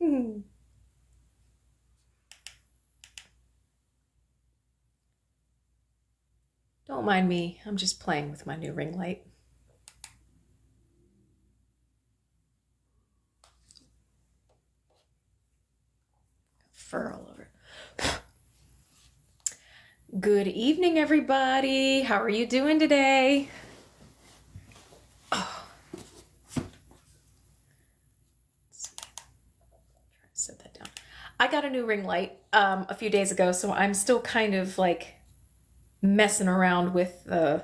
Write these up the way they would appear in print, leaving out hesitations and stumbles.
Don't mind me. I'm just playing with my new ring light. Fur all over. Good evening, everybody. How are you doing today? Oh. Set that down. I got a new ring light a few days ago, so I'm still kind of like messing around with the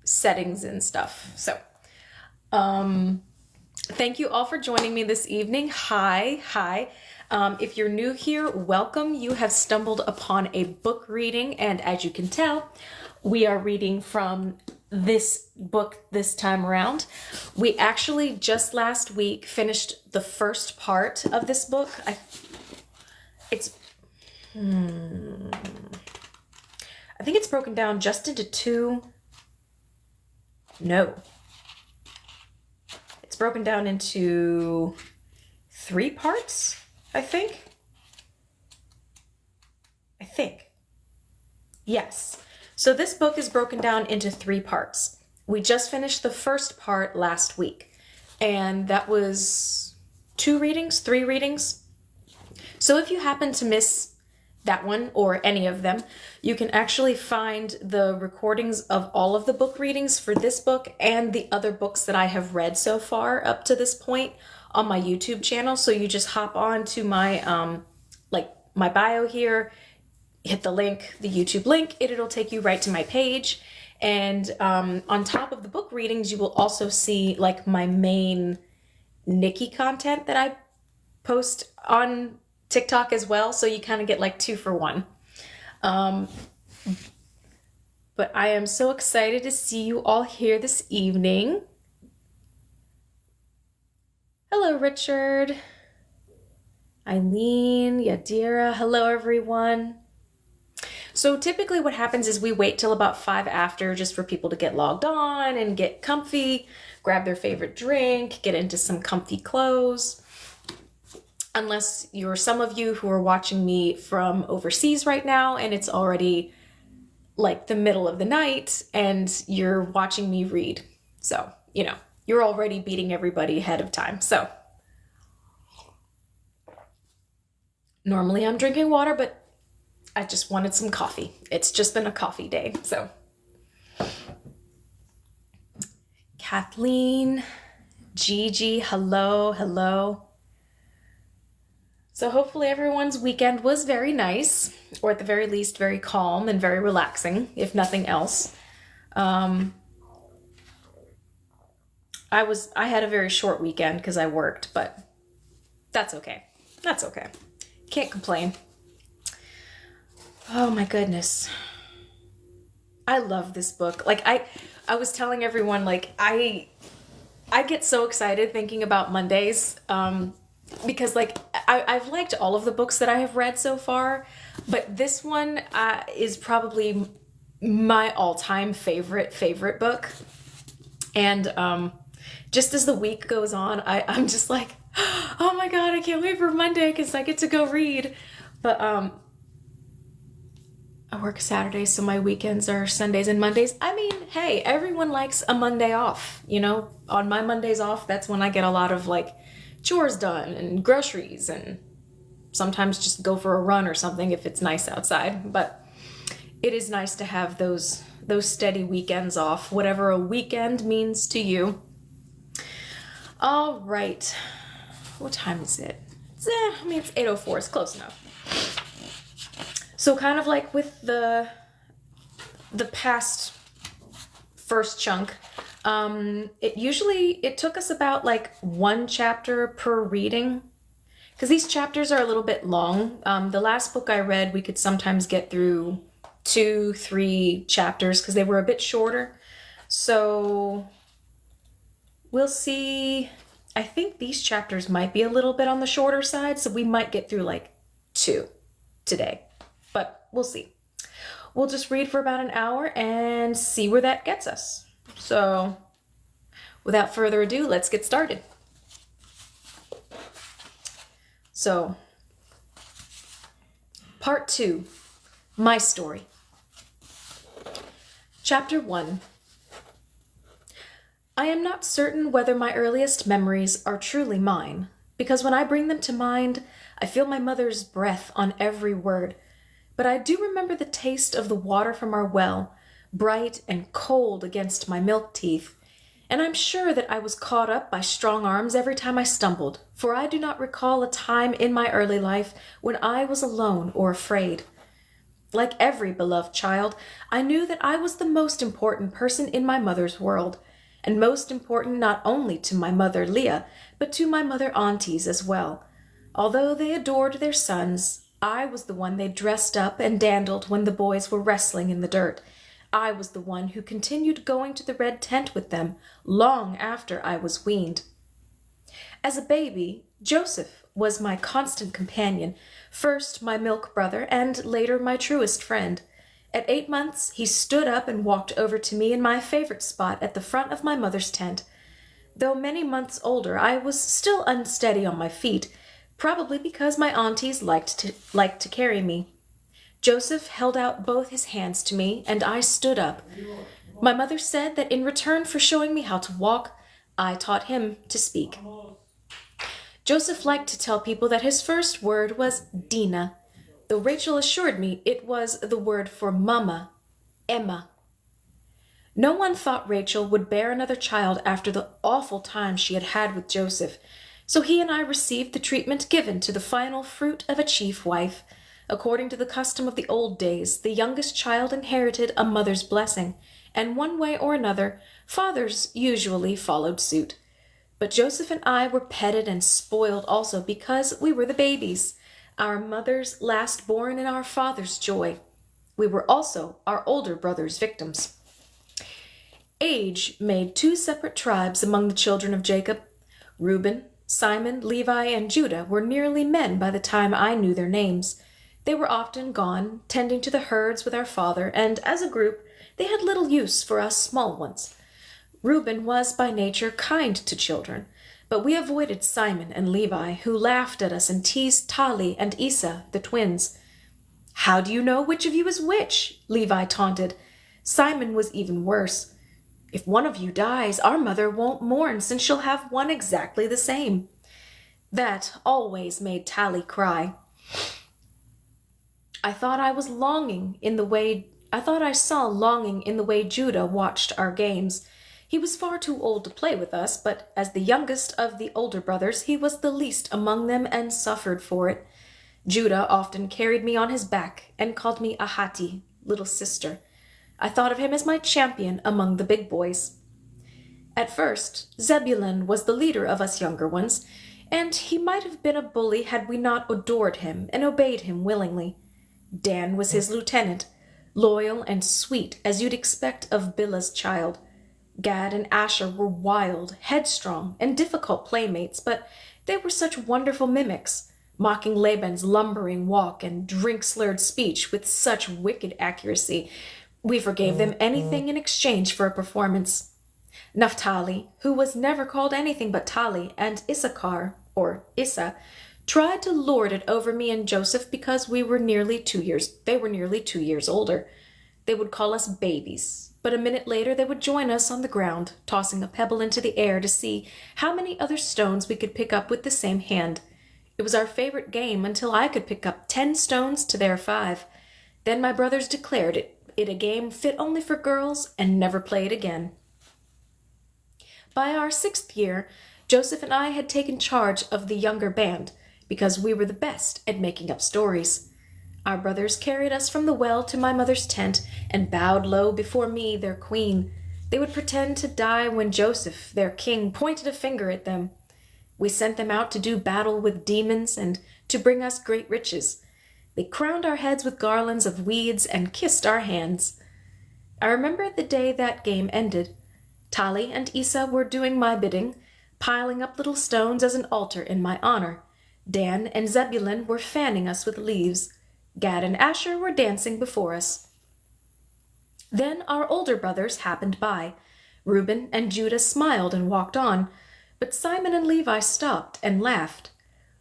settings and stuff. So, thank you all for joining me this evening. Hi. If you're new here, welcome. You have stumbled upon a book reading, and as you can tell, we are reading from this book this time around. We actually just last week finished the first part of this book. I think it's broken down just into two. No. It's broken down into 3 parts, I think. Yes. So this book is broken down into 3 parts. We just finished the first part last week, and that was 3 readings. So if you happen to miss that one or any of them, you can actually find the recordings of all of the book readings for this book and the other books that I have read so far up to this point on my YouTube channel. So you just hop on to my my bio here, hit the link, the YouTube link, it'll take you right to my page. And on top of the book readings, you will also see like my main Nikki content that I post on TikTok as well, so you kind of get like 2 for 1. But I am so excited to see you all here this evening. Hello, Richard. Eileen, Yadira, hello everyone. So typically what happens is we wait till about 5 after just for people to get logged on and get comfy, grab their favorite drink, get into some comfy clothes. Unless you're some of you who are watching me from overseas right now and it's already like the middle of the night and you're watching me read. So, you're already beating everybody ahead of time. So normally I'm drinking water, but I just wanted some coffee. It's just been a coffee day. So Kathleen, Gigi, hello. So hopefully everyone's weekend was very nice, or at the very least very calm and very relaxing, if nothing else. I had a very short weekend because I worked, but that's okay. Can't complain. Oh my goodness. I love this book. Like I was telling everyone, like I get so excited thinking about Mondays, because like I've liked all of the books that I have read so far, but this one is probably my all-time favorite book. And just as the week goes on, I'm just like, oh my god, I can't wait for Monday because I get to go read. But I work Saturdays, so my weekends are Sundays and Mondays. I mean, hey, everyone likes a Monday off, On my Mondays off, that's when I get a lot of like chores done and groceries and sometimes just go for a run or something if it's nice outside. But it is nice to have those steady weekends off, whatever a weekend means to you. All right. What time is it? It's 8:04. It's close enough. So kind of like with the past first chunk, it took us about like 1 chapter per reading, because these chapters are a little bit long. The last book I read, we could sometimes get through 2-3 chapters because they were a bit shorter. So we'll see. I think these chapters might be a little bit on the shorter side, so we might get through like 2 today, but we'll see. We'll just read for about an hour and see where that gets us. So without further ado, let's get started. So, Part 2, My Story. Chapter 1. I am not certain whether my earliest memories are truly mine, because when I bring them to mind, I feel my mother's breath on every word. But I do remember the taste of the water from our well, bright and cold against my milk teeth, and I'm sure that I was caught up by strong arms every time I stumbled, for I do not recall a time in my early life when I was alone or afraid. Like every beloved child, I knew that I was the most important person in my mother's world, and most important not only to my mother Leah, but to my mother aunties as well. Although they adored their sons, I was the one they dressed up and dandled when the boys were wrestling in the dirt. I was the one who continued going to the red tent with them long after I was weaned. As a baby, Joseph was my constant companion, first my milk brother and later my truest friend. At 8 months, he stood up and walked over to me in my favorite spot at the front of my mother's tent. Though many months older, I was still unsteady on my feet, probably because my aunties liked to carry me. Joseph held out both his hands to me, and I stood up. My mother said that in return for showing me how to walk, I taught him to speak. Joseph liked to tell people that his first word was Dina, though Rachel assured me it was the word for Mama, Emma. No one thought Rachel would bear another child after the awful time she had had with Joseph, so he and I received the treatment given to the final fruit of a chief wife. According to the custom of the old days, the youngest child inherited a mother's blessing, and one way or another, fathers usually followed suit. But Joseph and I were petted and spoiled also because we were the babies, our mother's last born and our father's joy. We were also our older brother's victims. Age made 2 separate tribes among the children of Jacob. Reuben, Simon, Levi, and Judah were nearly men by the time I knew their names. They were often gone, tending to the herds with our father, and as a group, they had little use for us small ones. Reuben was by nature kind to children, but we avoided Simon and Levi, who laughed at us and teased Tali and Isa, the twins. "How do you know which of you is which?" Levi taunted. Simon was even worse. "If one of you dies, our mother won't mourn since she'll have one exactly the same." That always made Tali cry. I thought I saw longing in the way Judah watched our games. He was far too old to play with us, but as the youngest of the older brothers, he was the least among them and suffered for it. Judah often carried me on his back and called me Ahati, little sister. I thought of him as my champion among the big boys. At first, Zebulun was the leader of us younger ones, and he might have been a bully had we not adored him and obeyed him willingly. Dan was his lieutenant, loyal and sweet as you'd expect of Bilhah's child. Gad and Asher were wild, headstrong, and difficult playmates, but they were such wonderful mimics, mocking Laban's lumbering walk and drink-slurred speech with such wicked accuracy. We forgave them anything in exchange for a performance. Naphtali, who was never called anything but Tali, and Issachar, or Issa, tried to lord it over me and Joseph because they were nearly 2 years older. They would call us babies, but a minute later they would join us on the ground, tossing a pebble into the air to see how many other stones we could pick up with the same hand. It was our favorite game until I could pick up 10 stones to their 5. Then my brothers declared it a game fit only for girls and never played again. By our 6th year, Joseph and I had taken charge of the younger band because we were the best at making up stories. Our brothers carried us from the well to my mother's tent and bowed low before me, their queen. They would pretend to die when Joseph, their king, pointed a finger at them. We sent them out to do battle with demons and to bring us great riches. They crowned our heads with garlands of weeds and kissed our hands. I remember the day that game ended. Tali and Isa were doing my bidding, piling up little stones as an altar in my honor. Dan and Zebulun were fanning us with leaves. Gad and Asher were dancing before us. Then our older brothers happened by. Reuben and Judah smiled and walked on, but Simon and Levi stopped and laughed.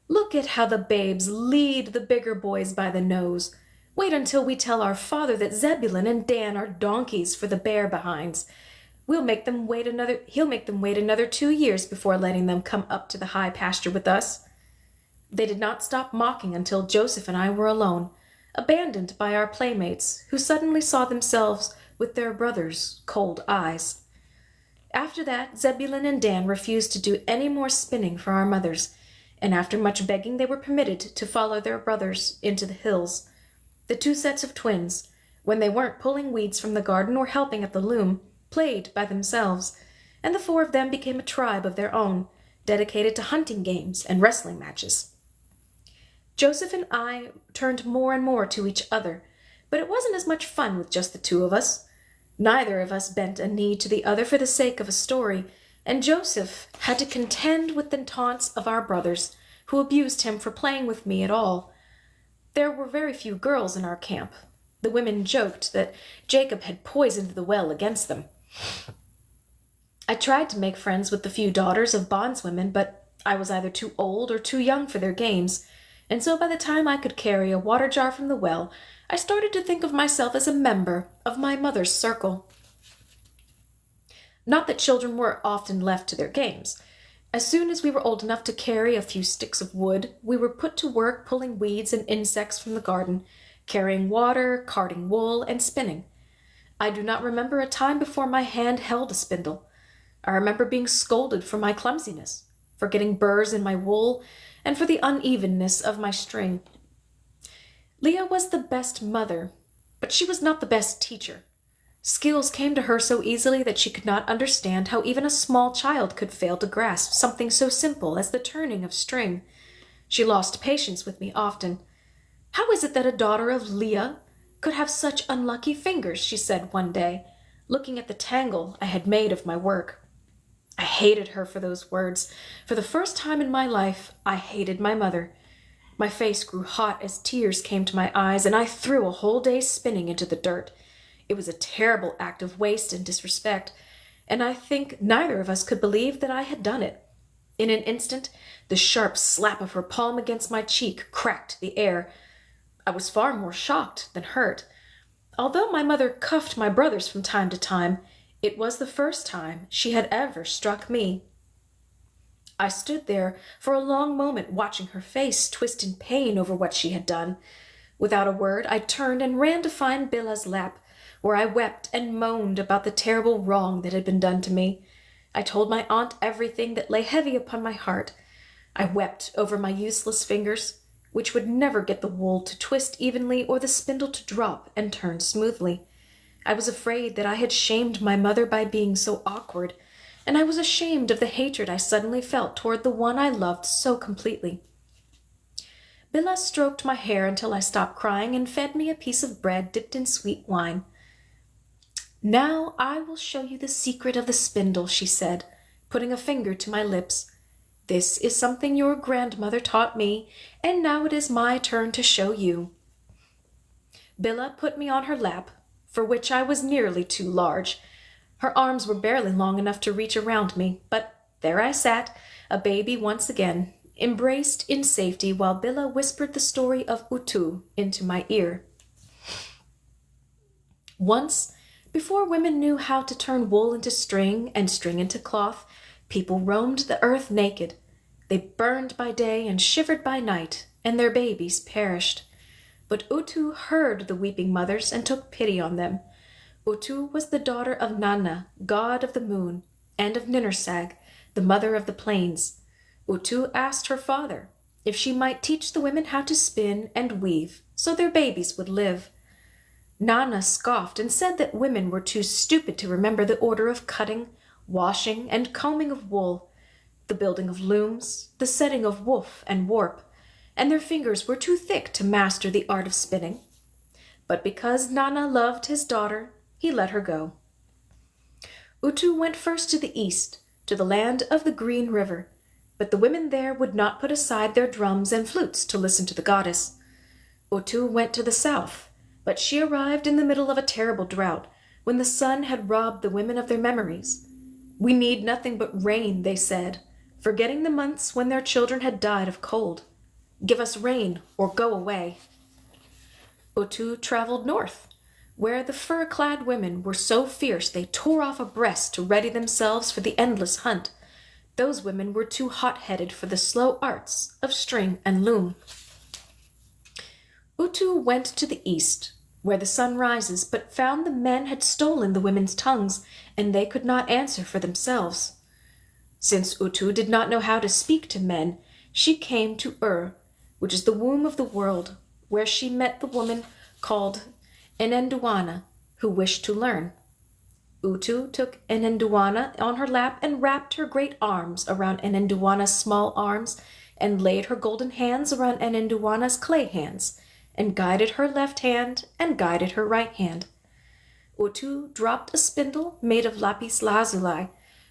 Look at how the babes lead the bigger boys by the nose. Wait until we tell our father that Zebulun and Dan are donkeys for the bare behinds. He'll make them wait another 2 years before letting them come up to the high pasture with us." They did not stop mocking until Joseph and I were alone, abandoned by our playmates, who suddenly saw themselves with their brother's cold eyes. After that, Zebulun and Dan refused to do any more spinning for our mothers, and after much begging they were permitted to follow their brothers into the hills. The two sets of twins, when they weren't pulling weeds from the garden or helping at the loom, played by themselves, and the four of them became a tribe of their own, dedicated to hunting games and wrestling matches. Joseph and I turned more and more to each other, but it wasn't as much fun with just the two of us. Neither of us bent a knee to the other for the sake of a story, and Joseph had to contend with the taunts of our brothers, who abused him for playing with me at all. There were very few girls in our camp. The women joked that Jacob had poisoned the well against them. I tried to make friends with the few daughters of bondswomen, but I was either too old or too young for their games, and so by the time I could carry a water jar from the well, I started to think of myself as a member of my mother's circle. Not that children were often left to their games. As soon as we were old enough to carry a few sticks of wood, we were put to work pulling weeds and insects from the garden, carrying water, carding wool, and spinning. I do not remember a time before my hand held a spindle. I remember being scolded for my clumsiness, for getting burrs in my wool, and for the unevenness of my string. Leah was the best mother, but she was not the best teacher. Skills came to her so easily that she could not understand how even a small child could fail to grasp something so simple as the turning of string. She lost patience with me often. "How is it that a daughter of Leah could have such unlucky fingers?" she said one day, looking at the tangle I had made of my work. I hated her for those words. For the first time in my life, I hated my mother. My face grew hot as tears came to my eyes, and I threw a whole day's spinning into the dirt. It was a terrible act of waste and disrespect, and I think neither of us could believe that I had done it. In an instant, the sharp slap of her palm against my cheek cracked the air. I was far more shocked than hurt. Although my mother cuffed my brothers from time to time, it was the first time she had ever struck me. I stood there for a long moment watching her face twist in pain over what she had done. Without a word, I turned and ran to find Bilhah's lap, where I wept and moaned about the terrible wrong that had been done to me. I told my aunt everything that lay heavy upon my heart. I wept over my useless fingers, which would never get the wool to twist evenly or the spindle to drop and turn smoothly. I was afraid that I had shamed my mother by being so awkward, and I was ashamed of the hatred I suddenly felt toward the one I loved so completely. Bilhah stroked my hair until I stopped crying and fed me a piece of bread dipped in sweet wine. "Now I will show you the secret of the spindle," she said, putting a finger to my lips. "This is something your grandmother taught me, and now it is my turn to show you." Bilhah put me on her lap, for which I was nearly too large. Her arms were barely long enough to reach around me, but there I sat, a baby once again, embraced in safety while Bilhah whispered the story of Utu into my ear. Once, before women knew how to turn wool into string and string into cloth, people roamed the earth naked. They burned by day and shivered by night, and their babies perished. But Utu heard the weeping mothers and took pity on them. Utu was the daughter of Nanna, god of the moon, and of Ninursag, the mother of the plains. Utu asked her father if she might teach the women how to spin and weave so their babies would live. Nanna scoffed and said that women were too stupid to remember the order of cutting, washing, and combing of wool, the building of looms, the setting of woof and warp, and their fingers were too thick to master the art of spinning. But because Nanna loved his daughter, he let her go. Utu went first to the east, to the land of the Green River, but the women there would not put aside their drums and flutes to listen to the goddess. Utu went to the south, but she arrived in the middle of a terrible drought, when the sun had robbed the women of their memories. "We need nothing but rain," they said, forgetting the months when their children had died of cold. Give us rain or go away. Utu traveled north, where the fur-clad women were so fierce they tore off a breast to ready themselves for the endless hunt. Those women were too hot-headed for the slow arts of string and loom. Utu went to the east, where the sun rises, but found the men had stolen the women's tongues, and they could not answer for themselves. Since Utu did not know how to speak to men, she came to which is the womb of the world, where she met the woman called Enenduana, who wished to learn. Utu took Enenduana on her lap and wrapped her great arms around Enenduana's small arms and laid her golden hands around Enenduana's clay hands and guided her left hand and guided her right hand. Utu dropped a spindle made of lapis lazuli,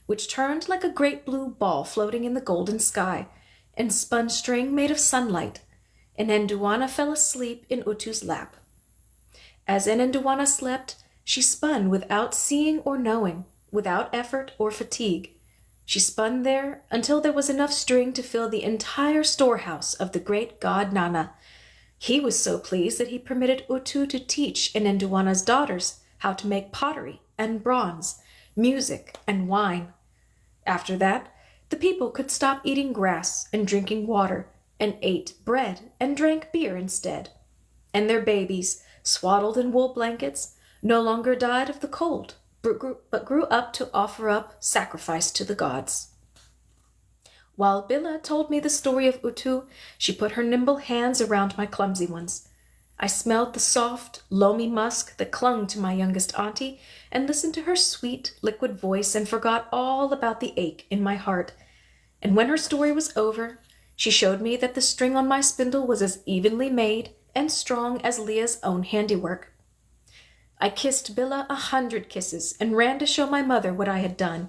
which turned like a great blue ball floating in the golden sky, and spun string made of sunlight. Enenduana fell asleep in Utu's lap. As Enenduana slept, she spun without seeing or knowing, without effort or fatigue. She spun there until there was enough string to fill the entire storehouse of the great god Nana. He was so pleased that he permitted Utu to teach Enenduana's daughters how to make pottery and bronze, music and wine. After that, the people could stop eating grass and drinking water, and ate bread and drank beer instead. And their babies, swaddled in wool blankets, no longer died of the cold, but grew up to offer up sacrifice to the gods. While Billa told me the story of Utu, she put her nimble hands around my clumsy ones. I smelled the soft, loamy musk that clung to my youngest auntie, and listened to her sweet, liquid voice and forgot all about the ache in my heart. And when her story was over, she showed me that the string on my spindle was as evenly made and strong as Leah's own handiwork. I kissed Billa 100 kisses and ran to show my mother what I had done.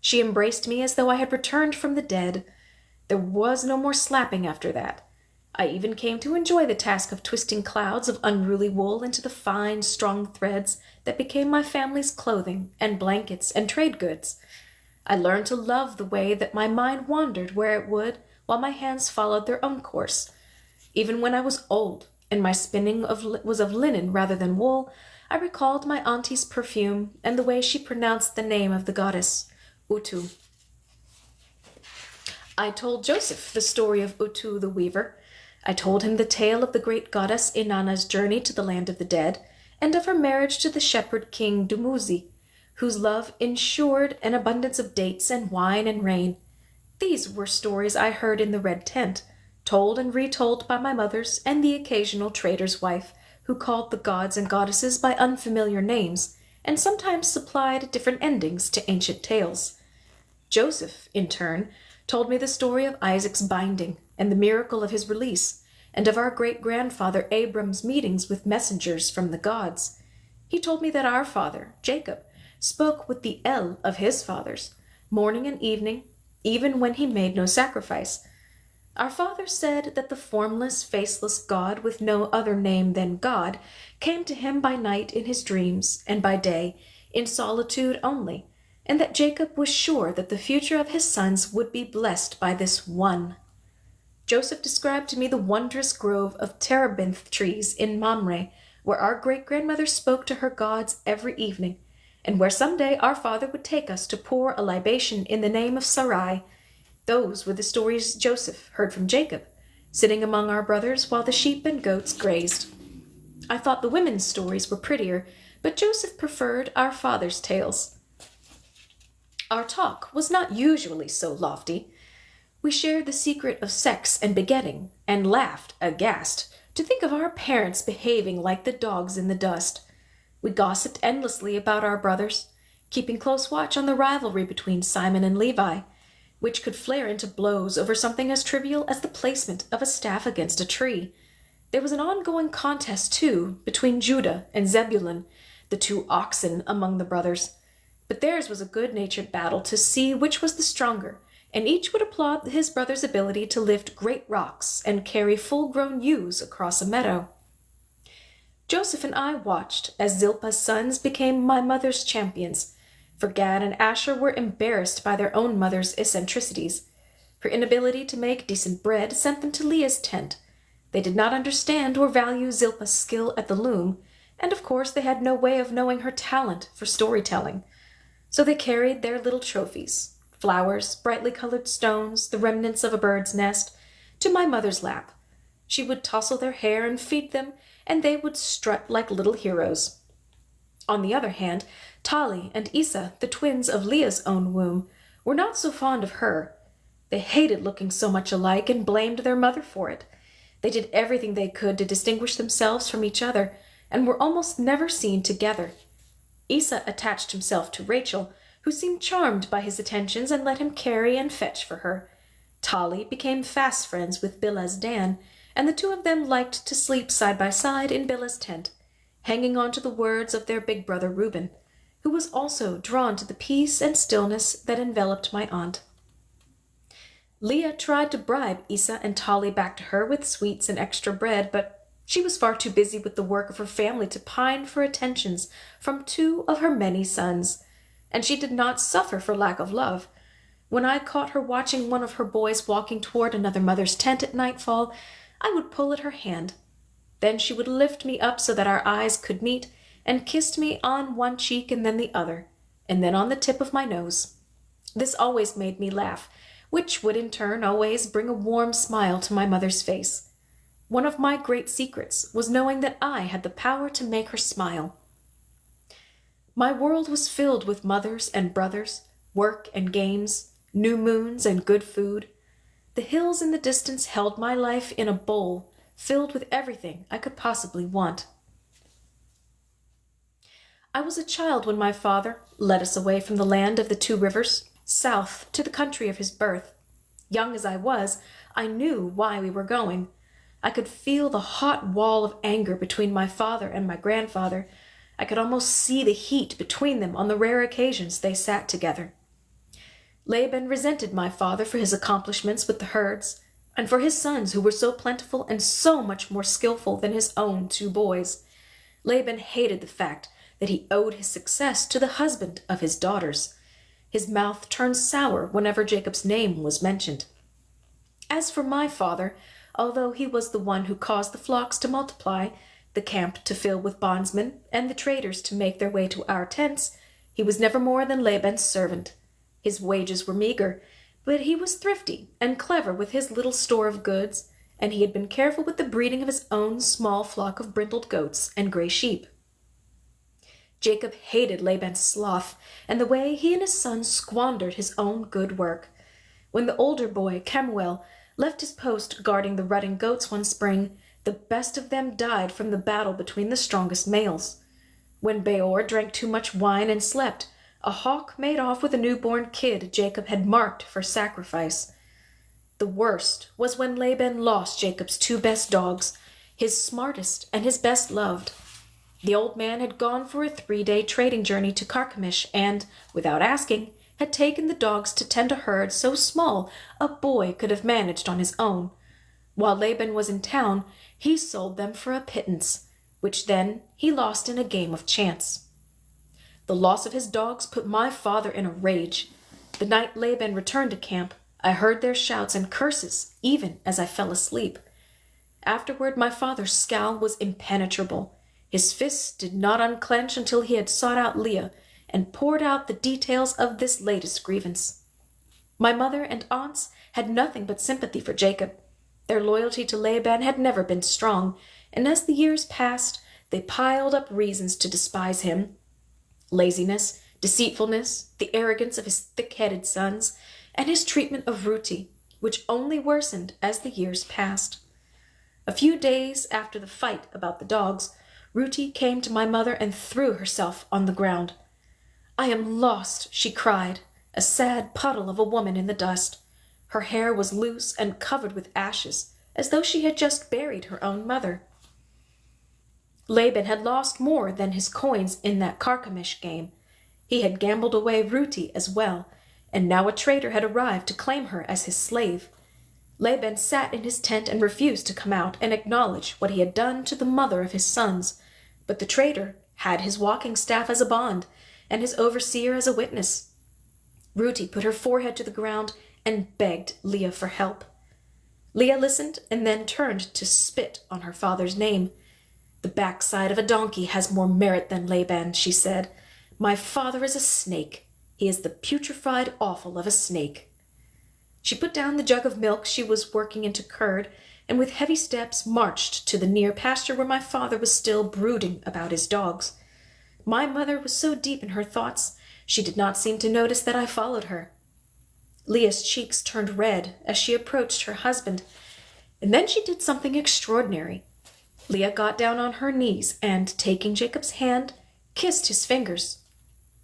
She embraced me as though I had returned from the dead. There was no more slapping after that. I even came to enjoy the task of twisting clouds of unruly wool into the fine, strong threads that became my family's clothing and blankets and trade goods. I learned to love the way that my mind wandered where it would, while my hands followed their own course. Even when I was old, and my spinning was of linen rather than wool, I recalled my auntie's perfume and the way she pronounced the name of the goddess, Utu. I told Joseph the story of Utu the weaver. I told him the tale of the great goddess Inanna's journey to the land of the dead, and of her marriage to the shepherd king Dumuzi, whose love ensured an abundance of dates and wine and rain. These were stories I heard in the red tent, told and retold by my mothers and the occasional trader's wife, who called the gods and goddesses by unfamiliar names, and sometimes supplied different endings to ancient tales. Joseph, in turn, told me the story of Isaac's binding and the miracle of his release, and of our great-grandfather Abram's meetings with messengers from the gods. He told me that our father, Jacob, spoke with the El of his fathers, morning and evening, even when he made no sacrifice. Our father said that the formless, faceless God with no other name than God came to him by night in his dreams, and by day in solitude only, and that Jacob was sure that the future of his sons would be blessed by this one. Joseph described to me the wondrous grove of terebinth trees in Mamre, where our great-grandmother spoke to her gods every evening, and where someday our father would take us to pour a libation in the name of Sarai. Those were the stories Joseph heard from Jacob, sitting among our brothers while the sheep and goats grazed. I thought the women's stories were prettier, but Joseph preferred our father's tales. Our talk was not usually so lofty. We shared the secret of sex and begetting, and laughed, aghast, to think of our parents behaving like the dogs in the dust. We gossiped endlessly about our brothers, keeping close watch on the rivalry between Simon and Levi, which could flare into blows over something as trivial as the placement of a staff against a tree. There was an ongoing contest, too, between Judah and Zebulun, the two oxen among the brothers. But theirs was a good-natured battle to see which was the stronger, and each would applaud his brother's ability to lift great rocks and carry full-grown ewes across a meadow. Joseph and I watched as Zilpah's sons became my mother's champions, for Gad and Asher were embarrassed by their own mother's eccentricities. Her inability to make decent bread sent them to Leah's tent, They did not understand or value Zilpah's skill at the loom, and of course they had no way of knowing her talent for storytelling. So they carried their little trophies, flowers, brightly colored stones, the remnants of a bird's nest, to my mother's lap. She would tousle their hair and feed them, and they would strut like little heroes. On the other hand, Tali and Isa, the twins of Leah's own womb, were not so fond of her. They hated looking so much alike and blamed their mother for it. They did everything they could to distinguish themselves from each other, and were almost never seen together. Isa attached himself to Rachel, who seemed charmed by his attentions and let him carry and fetch for her. Tali became fast friends with Bilhah's Dan, and the two of them liked to sleep side by side in Bilhah's tent, hanging on to the words of their big brother Reuben, who was also drawn to the peace and stillness that enveloped my aunt. Leah tried to bribe Isa and Tali back to her with sweets and extra bread, but she was far too busy with the work of her family to pine for attentions from two of her many sons, and she did not suffer for lack of love. When I caught her watching one of her boys walking toward another mother's tent at nightfall, I would pull at her hand. Then she would lift me up so that our eyes could meet, and kissed me on one cheek and then the other, and then on the tip of my nose. This always made me laugh, which would in turn always bring a warm smile to my mother's face. One of my great secrets was knowing that I had the power to make her smile. My world was filled with mothers and brothers, work and games, new moons and good food. The hills in the distance held my life in a bowl filled with everything I could possibly want. I was a child when my father led us away from the land of the two rivers, south to the country of his birth. Young as I was, I knew why we were going. I could feel the hot wall of anger between my father and my grandfather. I could almost see the heat between them on the rare occasions they sat together. Laban resented my father for his accomplishments with the herds, and for his sons who were so plentiful and so much more skillful than his own two boys. Laban hated the fact that he owed his success to the husband of his daughters. His mouth turned sour whenever Jacob's name was mentioned. As for my father, although he was the one who caused the flocks to multiply, the camp to fill with bondsmen, and the traders to make their way to our tents, he was never more than Laban's servant. His wages were meager, but he was thrifty and clever with his little store of goods, and he had been careful with the breeding of his own small flock of brindled goats and gray sheep. Jacob hated Laban's sloth and the way he and his son squandered his own good work. When the older boy, Kemuel, left his post guarding the rutting goats one spring, the best of them died from the battle between the strongest males. When Beor drank too much wine and slept, a hawk made off with a newborn kid Jacob had marked for sacrifice. The worst was when Laban lost Jacob's two best dogs, his smartest and his best loved. The old man had gone for a 3-day trading journey to Carchemish and, without asking, had taken the dogs to tend a herd so small a boy could have managed on his own. While Laban was in town, he sold them for a pittance, which then he lost in a game of chance. The loss of his dogs put my father in a rage. The night Laban returned to camp, I heard their shouts and curses even as I fell asleep. Afterward, my father's scowl was impenetrable. His fists did not unclench until he had sought out Leah and poured out the details of this latest grievance. My mother and aunts had nothing but sympathy for Jacob. Their loyalty to Laban had never been strong, and as the years passed, they piled up reasons to despise him. Laziness, deceitfulness, the arrogance of his thick-headed sons, and his treatment of Ruti, which only worsened as the years passed. A few days after the fight about the dogs, Ruti came to my mother and threw herself on the ground. "I am lost," she cried, a sad puddle of a woman in the dust. Her hair was loose and covered with ashes, as though she had just buried her own mother. Laban had lost more than his coins in that Carchemish game. He had gambled away Ruti as well, and now a trader had arrived to claim her as his slave. Laban sat in his tent and refused to come out and acknowledge what he had done to the mother of his sons, but the trader had his walking staff as a bond, and his overseer as a witness. Ruti put her forehead to the ground and begged Leah for help. Leah listened and then turned to spit on her father's name. "The backside of a donkey has more merit than Laban," she said. "My father is a snake. He is the putrefied offal of a snake." She put down the jug of milk she was working into curd, and with heavy steps marched to the near pasture where my father was still brooding about his dogs. My mother was so deep in her thoughts, she did not seem to notice that I followed her. Leah's cheeks turned red as she approached her husband, and then she did something extraordinary. Leah got down on her knees and, taking Jacob's hand, kissed his fingers.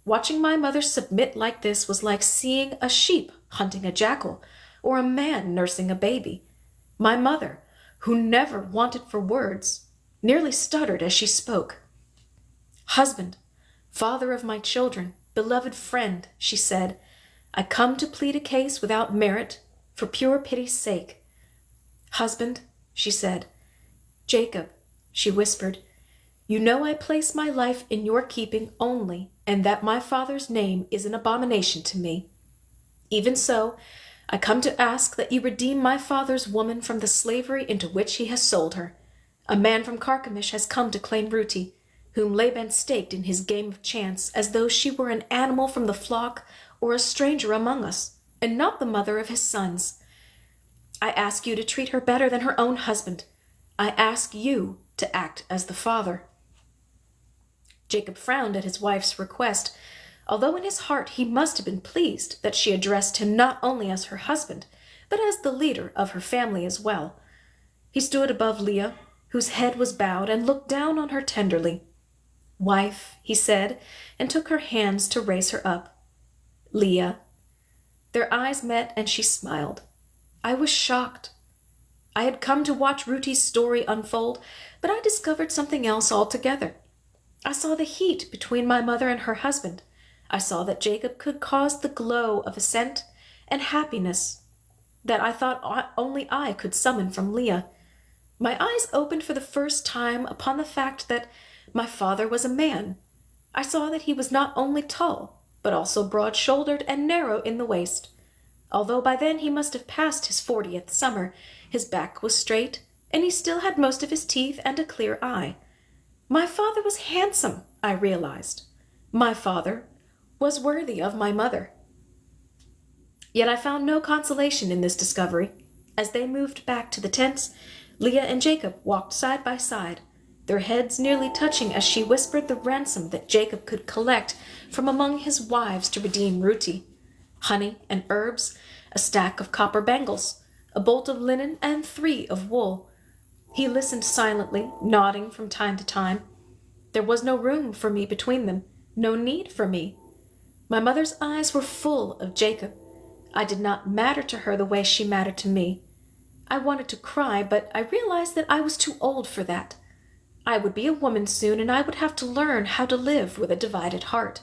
Watching my mother submit like this was like seeing a sheep hunting a jackal or a man nursing a baby. My mother, who never wanted for words, nearly stuttered as she spoke. "Husband, father of my children, beloved friend," she said, "I come to plead a case without merit, for pure pity's sake." "Husband," she said. "Jacob," she whispered, "you know I place my life in your keeping only, and that my father's name is an abomination to me. Even so, I come to ask that you redeem my father's woman from the slavery into which he has sold her. A man from Carchemish has come to claim Ruti, whom Laban staked in his game of chance as though she were an animal from the flock or a stranger among us, and not the mother of his sons. I ask you to treat her better than her own husband. I ask you to act as the father." Jacob frowned at his wife's request, although in his heart he must have been pleased that she addressed him not only as her husband, but as the leader of her family as well. He stood above Leah, whose head was bowed, and looked down on her tenderly. "Wife," he said, and took her hands to raise her up. "Leah." Their eyes met, and she smiled. I was shocked. I had come to watch Ruti's story unfold, but I discovered something else altogether. I saw the heat between my mother and her husband. I saw that Jacob could cause the glow of assent and happiness that I thought only I could summon from Leah. My eyes opened for the first time upon the fact that my father was a man. I saw that he was not only tall, but also broad-shouldered and narrow in the waist. Although by then he must have passed his 40th summer, his back was straight, and he still had most of his teeth and a clear eye. My father was handsome, I realized. My father was worthy of my mother. Yet I found no consolation in this discovery. As they moved back to the tents, Leah and Jacob walked side by side, their heads nearly touching as she whispered the ransom that Jacob could collect from among his wives to redeem Ruti: honey and herbs, a stack of copper bangles, a bolt of linen, and 3 of wool. He listened silently, nodding from time to time. There was no room for me between them, no need for me. My mother's eyes were full of Jacob. I did not matter to her the way she mattered to me. I wanted to cry, but I realized that I was too old for that. I would be a woman soon, and I would have to learn how to live with a divided heart.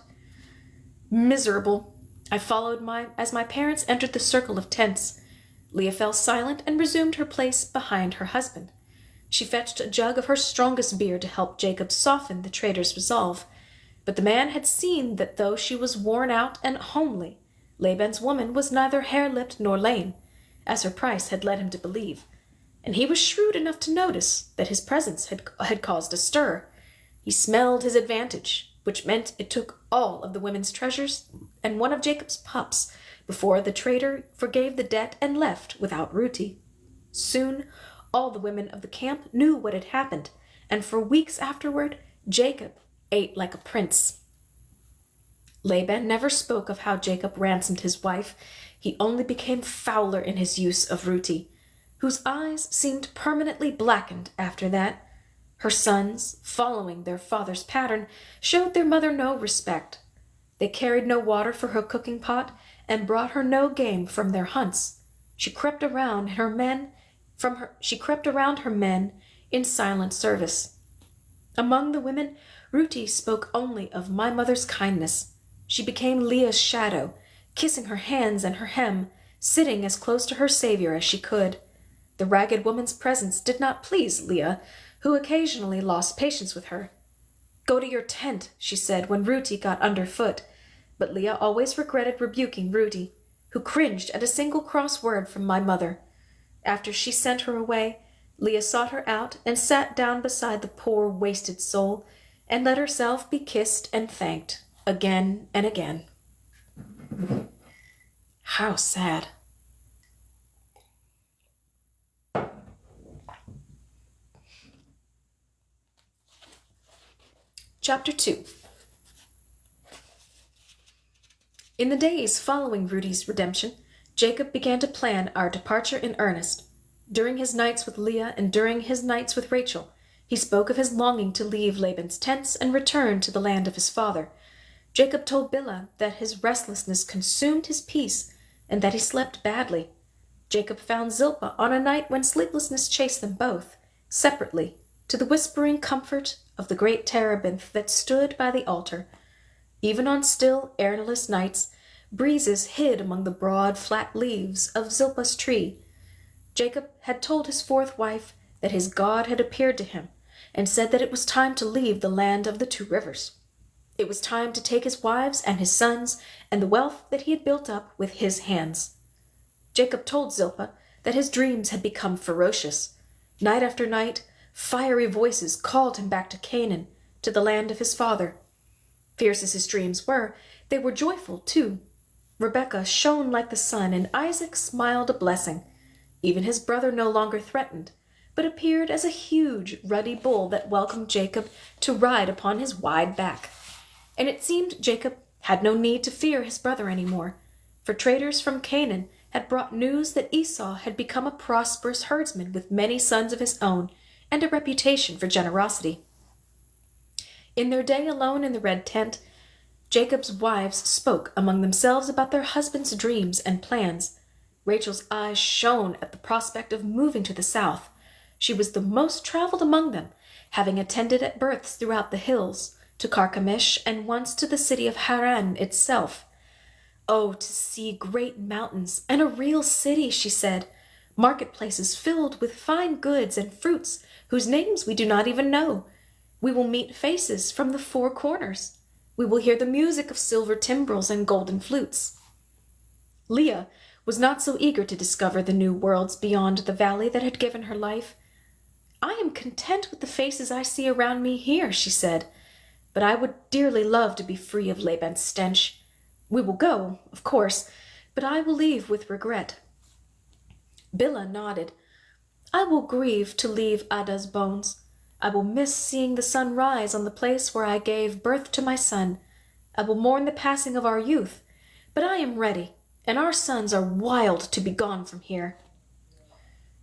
Miserable, I followed as my parents entered the circle of tents. Leah fell silent and resumed her place behind her husband. She fetched a jug of her strongest beer to help Jacob soften the trader's resolve. But the man had seen that though she was worn out and homely, Laban's woman was neither hare-lipped nor lame, as her price had led him to believe, and he was shrewd enough to notice that his presence had caused a stir. He smelled his advantage, which meant it took all of the women's treasures and one of Jacob's pups before the trader forgave the debt and left without Ruti. Soon all the women of the camp knew what had happened, and for weeks afterward Jacob ate like a prince. Laban never spoke of how Jacob ransomed his wife. He only became fouler in his use of Ruti, whose eyes seemed permanently blackened after that. Her sons, following their father's pattern, showed their mother no respect. They carried no water for her cooking pot and brought her no game from their hunts. She crept around her men in silent service. Among the women, Ruti spoke only of my mother's kindness. She became Leah's shadow, kissing her hands and her hem, sitting as close to her savior as she could. The ragged woman's presence did not please Leah, who occasionally lost patience with her. "Go to your tent," she said when Ruti got underfoot, but Leah always regretted rebuking Ruti, who cringed at a single cross word from my mother. After she sent her away, Leah sought her out and sat down beside the poor wasted soul and let herself be kissed and thanked again and again. How sad. Chapter 2. In the days following Rudi's redemption, Jacob began to plan our departure in earnest. During his nights with Leah and during his nights with Rachel, he spoke of his longing to leave Laban's tents and return to the land of his father. Jacob told Bilhah that his restlessness consumed his peace and that he slept badly. Jacob found Zilpah on a night when sleeplessness chased them both, separately, to the whispering comfort of the great terebinth that stood by the altar. Even on still, airless nights, breezes hid among the broad, flat leaves of Zilpah's tree. Jacob had told his fourth wife that his God had appeared to him and said that it was time to leave the land of the two rivers. It was time to take his wives and his sons and the wealth that he had built up with his hands. Jacob told Zilpah that his dreams had become ferocious. Night after night, fiery voices called him back to Canaan, to the land of his father. Fierce as his dreams were, they were joyful too. Rebekah shone like the sun, and Isaac smiled a blessing. Even his brother no longer threatened, but appeared as a huge, ruddy bull that welcomed Jacob to ride upon his wide back. And it seemed Jacob had no need to fear his brother any more, for traders from Canaan had brought news that Esau had become a prosperous herdsman with many sons of his own and a reputation for generosity. In their day alone in the red tent, Jacob's wives spoke among themselves about their husbands' dreams and plans. Rachel's eyes shone at the prospect of moving to the south. She was the most traveled among them, having attended at births throughout the hills, to Carchemish, and once to the city of Haran itself. Oh, to see great mountains and a real city, she said, marketplaces filled with fine goods and fruits whose names we do not even know. We will meet faces from the four corners. We will hear the music of silver timbrels and golden flutes. Leah was not so eager to discover the new worlds beyond the valley that had given her life. I am content with the faces I see around me here, she said, but I would dearly love to be free of Laban's stench. We will go, of course, but I will leave with regret. Bilhah nodded. I will grieve to leave Ada's bones. I will miss seeing the sun rise on the place where I gave birth to my son. I will mourn the passing of our youth, but I am ready, and our sons are wild to be gone from here.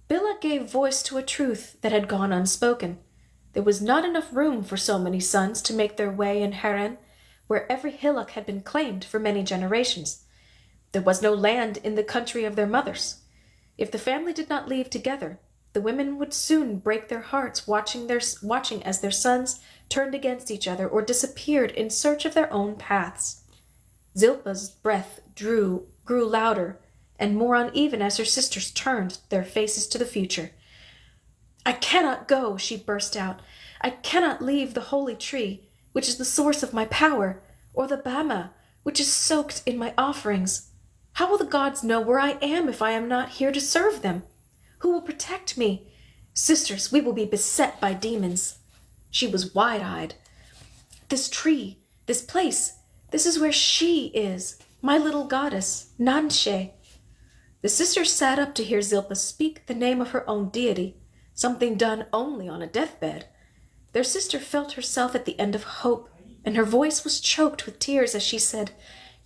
Bilhah gave voice to a truth that had gone unspoken. There was not enough room for so many sons to make their way in Haran, where every hillock had been claimed for many generations. There was no land in the country of their mothers. If the family did not leave together, the women would soon break their hearts watching as their sons turned against each other or disappeared in search of their own paths. Zilpah's breath grew louder and more uneven as her sisters turned their faces to the future. I cannot go, she burst out. I cannot leave the holy tree, which is the source of my power, or the bama, which is soaked in my offerings. How will the gods know where I am if I am not here to serve them? Who will protect me? Sisters, we will be beset by demons. She was wide-eyed. This tree, this place, this is where she is, my little goddess, Nanshe. The sisters sat up to hear Zilpah speak the name of her own deity, something done only on a deathbed. Their sister felt herself at the end of hope, and her voice was choked with tears as she said,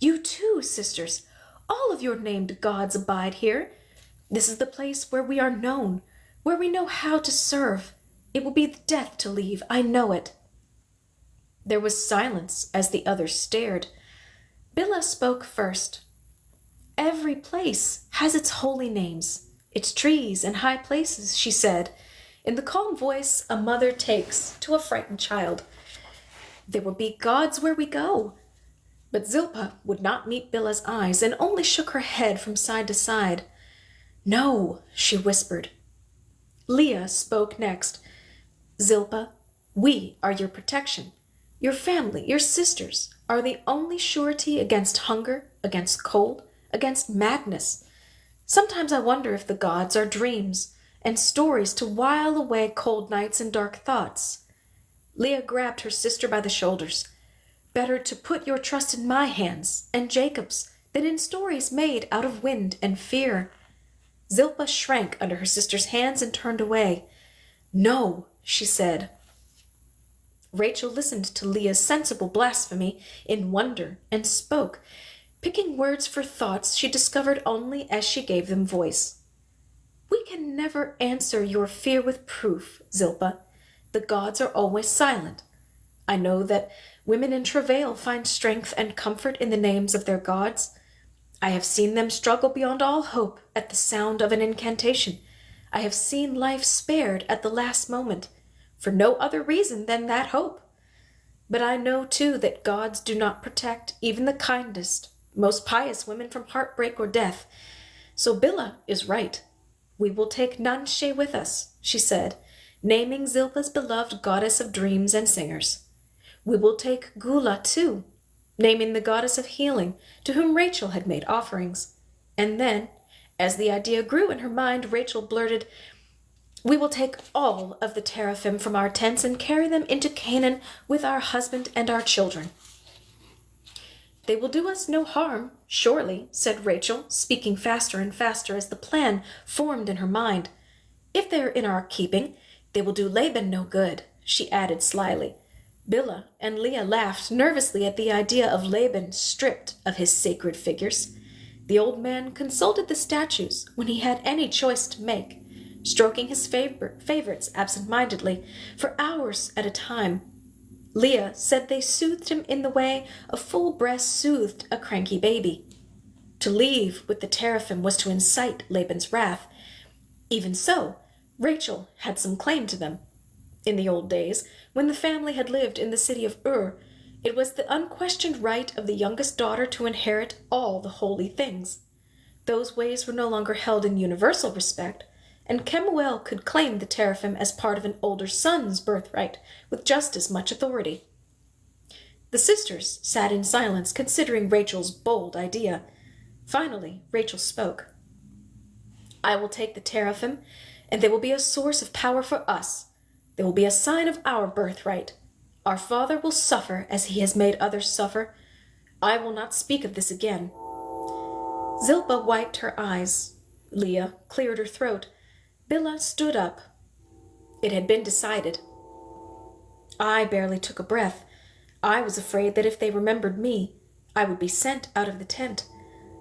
You too, sisters, all of your named gods abide here. This is the place where we are known, where we know how to serve. It will be the death to leave, I know it. There was silence as the others stared. Bilhah spoke first. Every place has its holy names, its trees and high places, she said, in the calm voice a mother takes to a frightened child. There will be gods where we go. But Zilpah would not meet Bilhah's eyes and only shook her head from side to side. No, she whispered. Leah spoke next. Zilpah, we are your protection. Your family, your sisters, are the only surety against hunger, against cold, against madness. Sometimes I wonder if the gods are dreams and stories to while away cold nights and dark thoughts. Leah grabbed her sister by the shoulders. Better to put your trust in my hands and Jacob's than in stories made out of wind and fear. Zilpah shrank under her sister's hands and turned away. No, she said. Rachel listened to Leah's sensible blasphemy in wonder and spoke, picking words for thoughts she discovered only as she gave them voice. We can never answer your fear with proof, Zilpah. The gods are always silent. I know that women in travail find strength and comfort in the names of their gods. I have seen them struggle beyond all hope at the sound of an incantation. I have seen life spared at the last moment, for no other reason than that hope. But I know, too, that gods do not protect even the kindest, most pious women from heartbreak or death. So Bilhah is right. We will take Nanshe with us, she said, naming Zilpah's beloved goddess of dreams and singers. We will take Gula, too, naming the goddess of healing, to whom Rachel had made offerings. And then, as the idea grew in her mind, Rachel blurted, We will take all of the teraphim from our tents and carry them into Canaan with our husband and our children. They will do us no harm, surely, said Rachel, speaking faster and faster as the plan formed in her mind. If they are in our keeping, they will do Laban no good, she added slyly. Bilhah and Leah laughed nervously at the idea of Laban stripped of his sacred figures. The old man consulted the statues when he had any choice to make, stroking his favorites absent-mindedly for hours at a time. Leah said they soothed him in the way a full breast soothed a cranky baby. To leave with the teraphim was to incite Laban's wrath. Even so, Rachel had some claim to them. In the old days, when the family had lived in the city of Ur, it was the unquestioned right of the youngest daughter to inherit all the holy things. Those ways were no longer held in universal respect, and Kemuel could claim the teraphim as part of an older son's birthright with just as much authority. The sisters sat in silence, considering Rachel's bold idea. Finally, Rachel spoke. I will take the teraphim, and they will be a source of power for us. They will be a sign of our birthright. Our father will suffer as he has made others suffer. I will not speak of this again. Zilpah wiped her eyes. Leah cleared her throat. Bilhah stood up. It had been decided. I barely took a breath. I was afraid that if they remembered me, I would be sent out of the tent.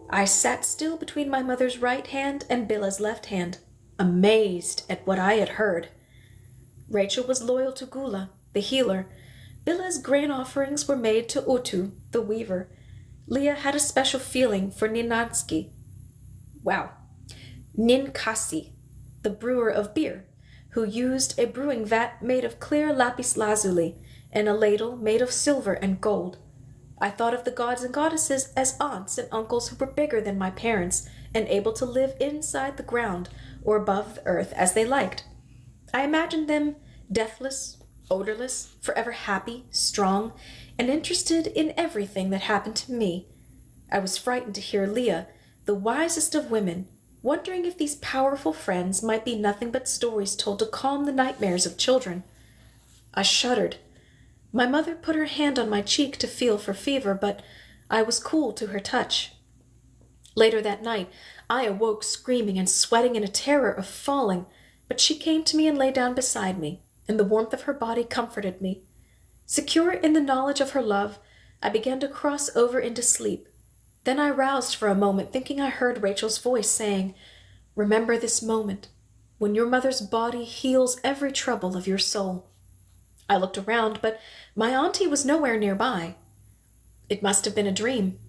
I sat still between my mother's right hand and Bilhah's left hand, amazed at what I had heard. Rachel was loyal to Gula, the healer. Bilhah's grain offerings were made to Utu, the weaver. Leah had a special feeling for Ninkasi, the brewer of beer, who used a brewing vat made of clear lapis lazuli and a ladle made of silver and gold. I thought of the gods and goddesses as aunts and uncles who were bigger than my parents and able to live inside the ground or above the earth as they liked. I imagined them deathless, odorless, forever happy, strong, and interested in everything that happened to me. I was frightened to hear Leah, the wisest of women, wondering if these powerful friends might be nothing but stories told to calm the nightmares of children. I shuddered. My mother put her hand on my cheek to feel for fever, but I was cool to her touch. Later that night, I awoke screaming and sweating in a terror of falling, but she came to me and lay down beside me, and the warmth of her body comforted me. Secure in the knowledge of her love, I began to cross over into sleep. Then I roused for a moment, thinking I heard Rachel's voice saying, Remember this moment, when your mother's body heals every trouble of your soul. I looked around, but my auntie was nowhere nearby. It must have been a dream.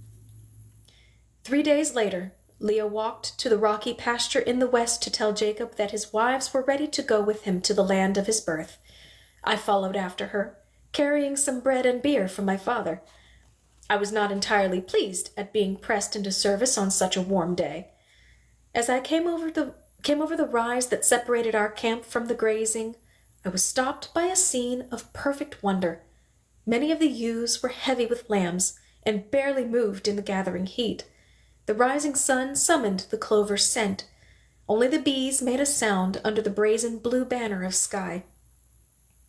3 days later, Leah walked to the rocky pasture in the west to tell Jacob that his wives were ready to go with him to the land of his birth. I followed after her, carrying some bread and beer from my father. I was not entirely pleased at being pressed into service on such a warm day. As I came over the rise that separated our camp from the grazing, I was stopped by a scene of perfect wonder. Many of the ewes were heavy with lambs and barely moved in the gathering heat. The rising sun summoned the clover's scent. Only the bees made a sound under the brazen blue banner of sky.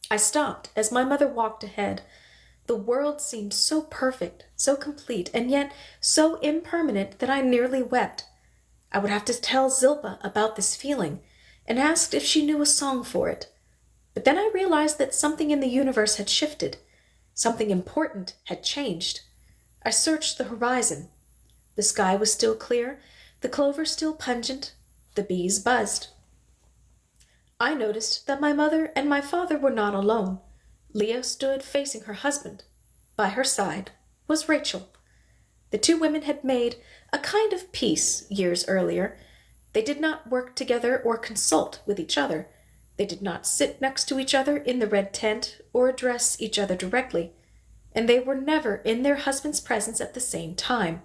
I stopped as my mother walked ahead. The world seemed so perfect, so complete, and yet so impermanent that I nearly wept. I would have to tell Zilpa about this feeling, and asked if she knew a song for it. But then I realized that something in the universe had shifted. Something important had changed. I searched the horizon. The sky was still clear, the clover still pungent, the bees buzzed. I noticed that my mother and my father were not alone. Leah stood facing her husband. By her side was Rachel. The two women had made a kind of peace years earlier. They did not work together or consult with each other. They did not sit next to each other in the red tent or address each other directly, and they were never in their husband's presence at the same time.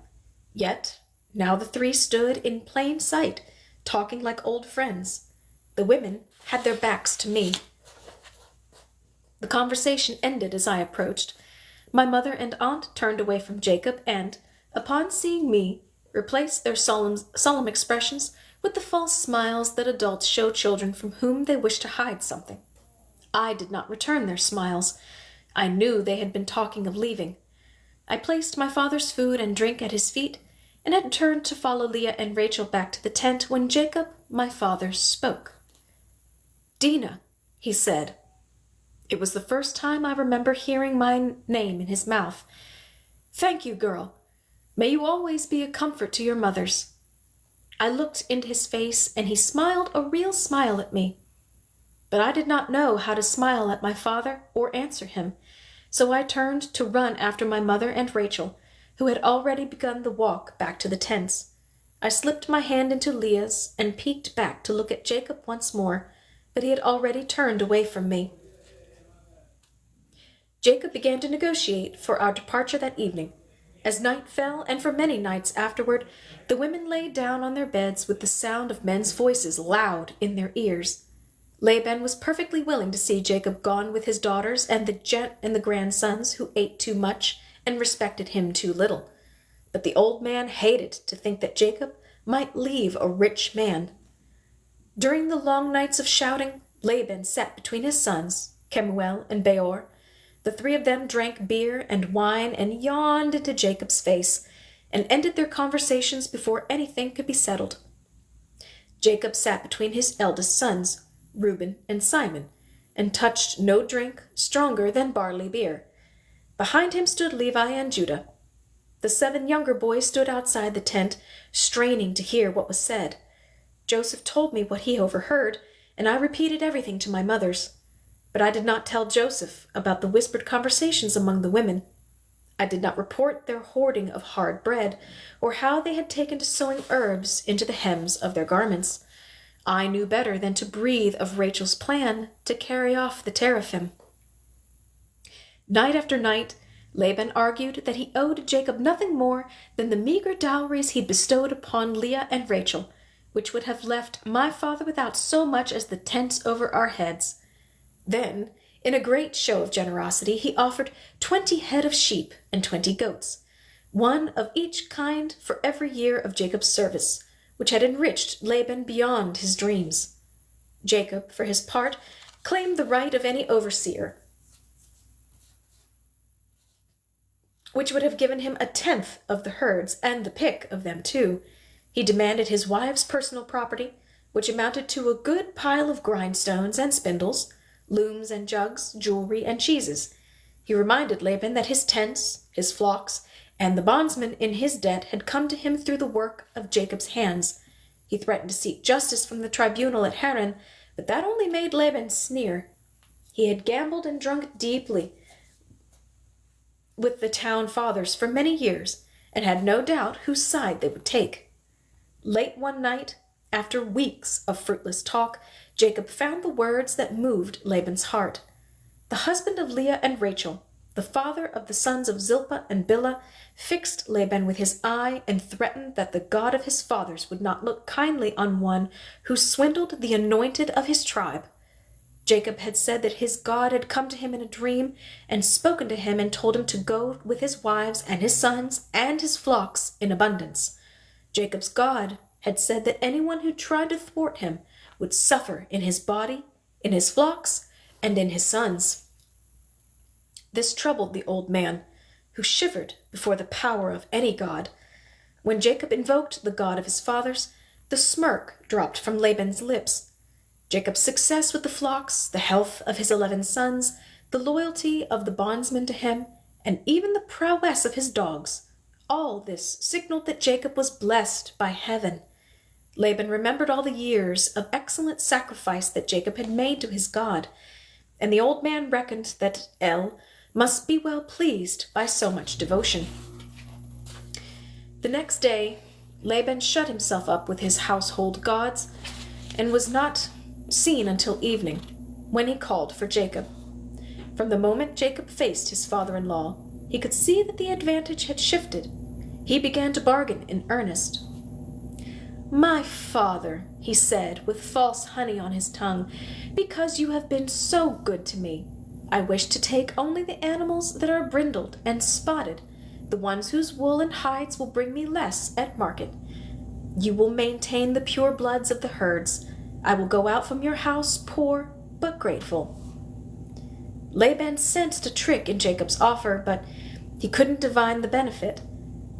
Yet, now the three stood in plain sight, talking like old friends. The women had their backs to me. The conversation ended as I approached. My mother and aunt turned away from Jacob and, upon seeing me, replaced their solemn expressions with the false smiles that adults show children from whom they wish to hide something. I did not return their smiles. I knew they had been talking of leaving. I placed my father's food and drink at his feet, and had turned to follow Leah and Rachel back to the tent when Jacob, my father, spoke. "Dina," he said. It was the first time I remember hearing my name in his mouth. "Thank you, girl. May you always be a comfort to your mothers." I looked into his face, and he smiled a real smile at me. But I did not know how to smile at my father or answer him, so I turned to run after my mother and Rachel, who had already begun the walk back to the tents. I slipped my hand into Leah's and peeked back to look at Jacob once more, but he had already turned away from me. Jacob began to negotiate for our departure that evening. As night fell, and for many nights afterward, the women lay down on their beds with the sound of men's voices loud in their ears. Laban was perfectly willing to see Jacob gone with his daughters and the grandsons who ate too much and respected him too little. But the old man hated to think that Jacob might leave a rich man. During the long nights of shouting, Laban sat between his sons, Kemuel and Beor. The three of them drank beer and wine and yawned into Jacob's face, and ended their conversations before anything could be settled. Jacob sat between his eldest sons, Reuben and Simon, and touched no drink stronger than barley beer. Behind him stood Levi and Judah. The 7 younger boys stood outside the tent, straining to hear what was said. Joseph told me what he overheard, and I repeated everything to my mothers. But I did not tell Joseph about the whispered conversations among the women. I did not report their hoarding of hard bread, or how they had taken to sewing herbs into the hems of their garments. I knew better than to breathe of Rachel's plan to carry off the teraphim. Night after night, Laban argued that he owed Jacob nothing more than the meager dowries he'd bestowed upon Leah and Rachel, which would have left my father without so much as the tents over our heads. Then, in a great show of generosity, he offered 20 head of sheep and 20 goats, one of each kind for every year of Jacob's service, which had enriched Laban beyond his dreams. Jacob, for his part, claimed the right of any overseer, which would have given him 1/10 of the herds, and the pick of them too. He demanded his wife's personal property, which amounted to a good pile of grindstones and spindles, looms and jugs, jewelry and cheeses. He reminded Laban that his tents, his flocks, and the bondsmen in his debt had come to him through the work of Jacob's hands. He threatened to seek justice from the tribunal at Haran, but that only made Laban sneer. He had gambled and drunk deeply with the town fathers for many years, and had no doubt whose side they would take. Late one night, after weeks of fruitless talk, Jacob found the words that moved Laban's heart. The husband of Leah and Rachel, the father of the sons of Zilpah and Bilhah, fixed Laban with his eye and threatened that the God of his fathers would not look kindly on one who swindled the anointed of his tribe. Jacob had said that his God had come to him in a dream and spoken to him and told him to go with his wives and his sons and his flocks in abundance. Jacob's God had said that anyone who tried to thwart him would suffer in his body, in his flocks, and in his sons. This troubled the old man, who shivered before the power of any god. When Jacob invoked the God of his fathers, the smirk dropped from Laban's lips. Jacob's success with the flocks, the health of his 11 sons, the loyalty of the bondsmen to him, and even the prowess of his dogs, all this signaled that Jacob was blessed by heaven. Laban remembered all the years of excellent sacrifice that Jacob had made to his God, and the old man reckoned that El must be well pleased by so much devotion. The next day, Laban shut himself up with his household gods and was not seen until evening, when he called for Jacob. From the moment Jacob faced his father-in-law, he could see that the advantage had shifted. He began to bargain in earnest. "My father," he said, with false honey on his tongue, "because you have been so good to me, I wish to take only the animals that are brindled and spotted, the ones whose wool and hides will bring me less at market. You will maintain the pure bloods of the herds. I will go out from your house poor but grateful." Laban sensed a trick in Jacob's offer, but he couldn't divine the benefit.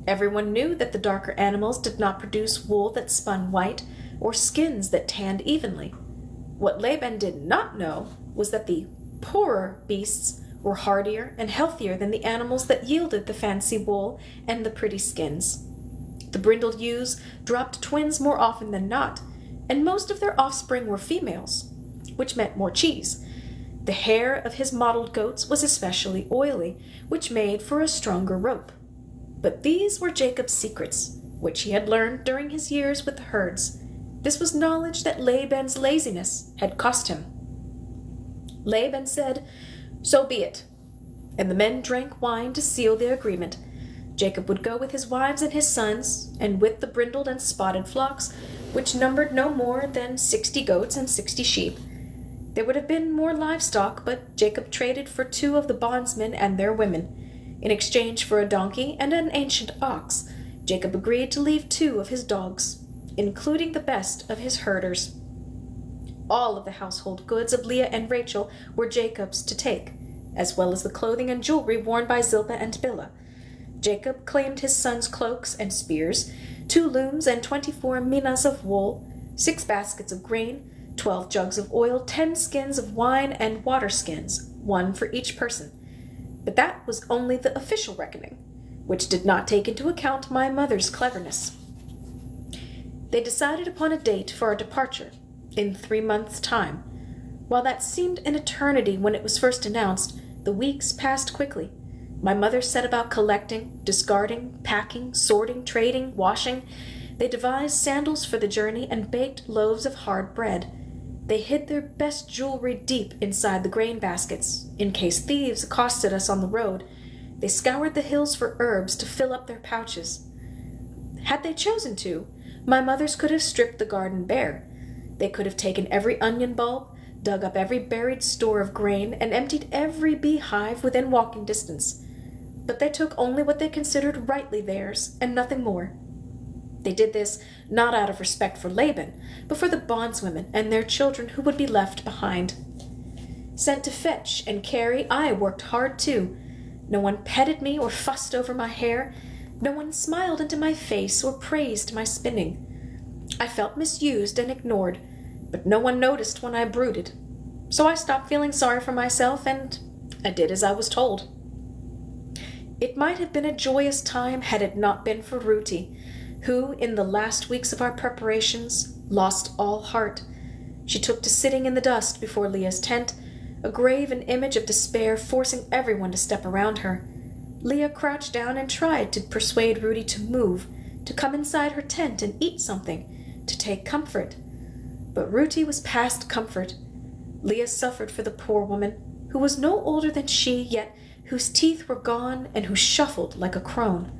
Everyone knew that the darker animals did not produce wool that spun white or skins that tanned evenly. What Laban did not know was that the poorer beasts were hardier and healthier than the animals that yielded the fancy wool and the pretty skins. The brindled ewes dropped twins more often than not, and most of their offspring were females, which meant more cheese. The hair of his mottled goats was especially oily, which made for a stronger rope. But these were Jacob's secrets, which he had learned during his years with the herds. This was knowledge that Laban's laziness had cost him. Laban said, "So be it," and the men drank wine to seal the agreement. Jacob would go with his wives and his sons, and with the brindled and spotted flocks, which numbered no more than 60 goats and 60 sheep. There would have been more livestock, but Jacob traded for 2 of the bondsmen and their women. In exchange for a donkey and an ancient ox, Jacob agreed to leave 2 of his dogs, including the best of his herders. All of the household goods of Leah and Rachel were Jacob's to take, as well as the clothing and jewelry worn by Zilpah and Bilhah. Jacob claimed his sons' cloaks and spears, 2 looms and 24 minas of wool, 6 baskets of grain, 12 jugs of oil, 10 skins of wine, and water skins, 1 for each person. But that was only the official reckoning, which did not take into account my mother's cleverness. They decided upon a date for our departure, in 3 months' time. While that seemed an eternity when it was first announced, the weeks passed quickly. My mother set about collecting, discarding, packing, sorting, trading, washing. They devised sandals for the journey and baked loaves of hard bread. They hid their best jewelry deep inside the grain baskets, in case thieves accosted us on the road. They scoured the hills for herbs to fill up their pouches. Had they chosen to, my mothers could have stripped the garden bare. They could have taken every onion bulb, dug up every buried store of grain, and emptied every beehive within walking distance. But they took only what they considered rightly theirs, and nothing more. They did this not out of respect for Laban, but for the bondswomen and their children who would be left behind. Sent to fetch and carry, I worked hard too. No one petted me or fussed over my hair. No one smiled into my face or praised my spinning. I felt misused and ignored, but no one noticed when I brooded. So I stopped feeling sorry for myself, and I did as I was told. It might have been a joyous time had it not been for Ruti, who, in the last weeks of our preparations, lost all heart. She took to sitting in the dust before Leah's tent, a graven image of despair forcing everyone to step around her. Leah crouched down and tried to persuade Ruti to move, to come inside her tent and eat something, to take comfort. But Ruti was past comfort. Leah suffered for the poor woman, who was no older than she, yet whose teeth were gone and who shuffled like a crone.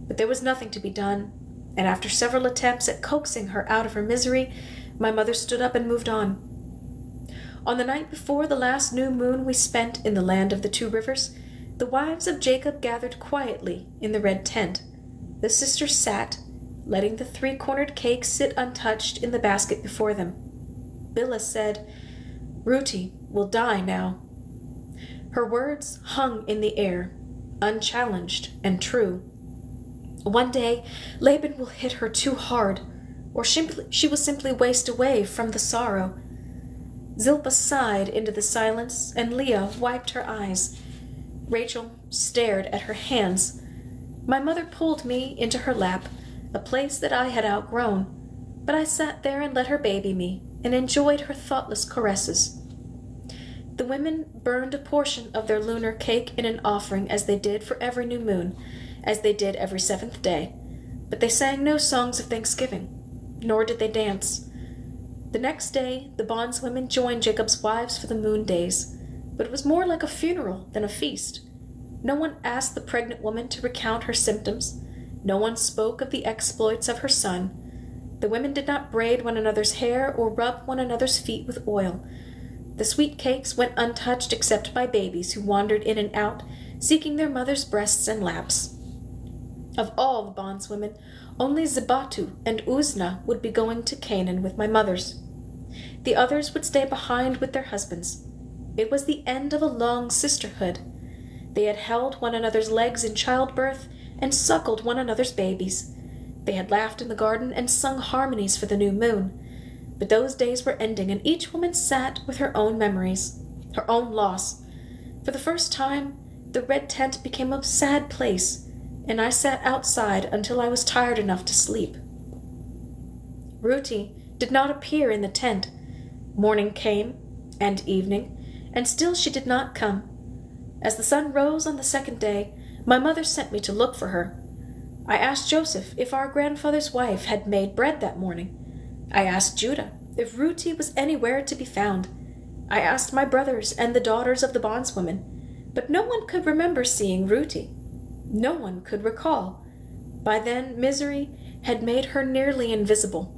But there was nothing to be done, and after several attempts at coaxing her out of her misery, my mother stood up and moved on. On the night before the last new moon we spent in the land of the 2 rivers, the wives of Jacob gathered quietly in the red tent. The sisters sat, letting the three-cornered cake sit untouched in the basket before them. Billa said, "Ruti will die now." Her words hung in the air, unchallenged and true. One day, Laban will hit her too hard, or she will simply waste away from the sorrow. Zilpah sighed into the silence, and Leah wiped her eyes. Rachel stared at her hands. My mother pulled me into her lap, a place that I had outgrown, but I sat there and let her baby me, and enjoyed her thoughtless caresses. The women burned a portion of their lunar cake in an offering, as they did for every new moon, as they did every seventh day, but they sang no songs of thanksgiving, nor did they dance. The next day the bondswomen joined Jacob's wives for the moon days, but it was more like a funeral than a feast. No one asked the pregnant woman to recount her symptoms. No one spoke of the exploits of her son. The women did not braid one another's hair or rub one another's feet with oil. The sweet cakes went untouched except by babies who wandered in and out, seeking their mother's breasts and laps. Of all the bondswomen, only Zebatu and Uzna would be going to Canaan with my mothers. The others would stay behind with their husbands. It was the end of a long sisterhood. They had held one another's legs in childbirth and suckled one another's babies. They had laughed in the garden and sung harmonies for the new moon. But those days were ending, and each woman sat with her own memories, her own loss. For the first time, the red tent became a sad place, and I sat outside until I was tired enough to sleep. Ruti did not appear in the tent. Morning came, and evening, and still she did not come. As the sun rose on the second day, my mother sent me to look for her. I asked Joseph if our grandfather's wife had made bread that morning. I asked Judah if Ruti was anywhere to be found. I asked my brothers and the daughters of the bondswomen, but no one could remember seeing Ruti. No one could recall. By then, misery had made her nearly invisible.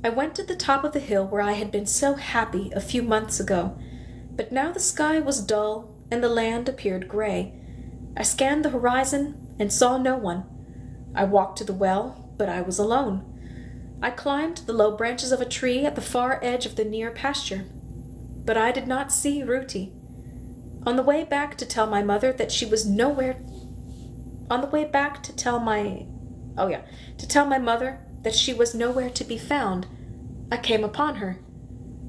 I went to the top of the hill where I had been so happy a few months ago, but now the sky was dull and the land appeared gray. I scanned the horizon and saw no one. I walked to the well, but I was alone. I climbed the low branches of a tree at the far edge of the near pasture, but I did not see Ruti. On the way back to tell my mother that she was nowhere, to tell my mother that she was nowhere to be found, I came upon her.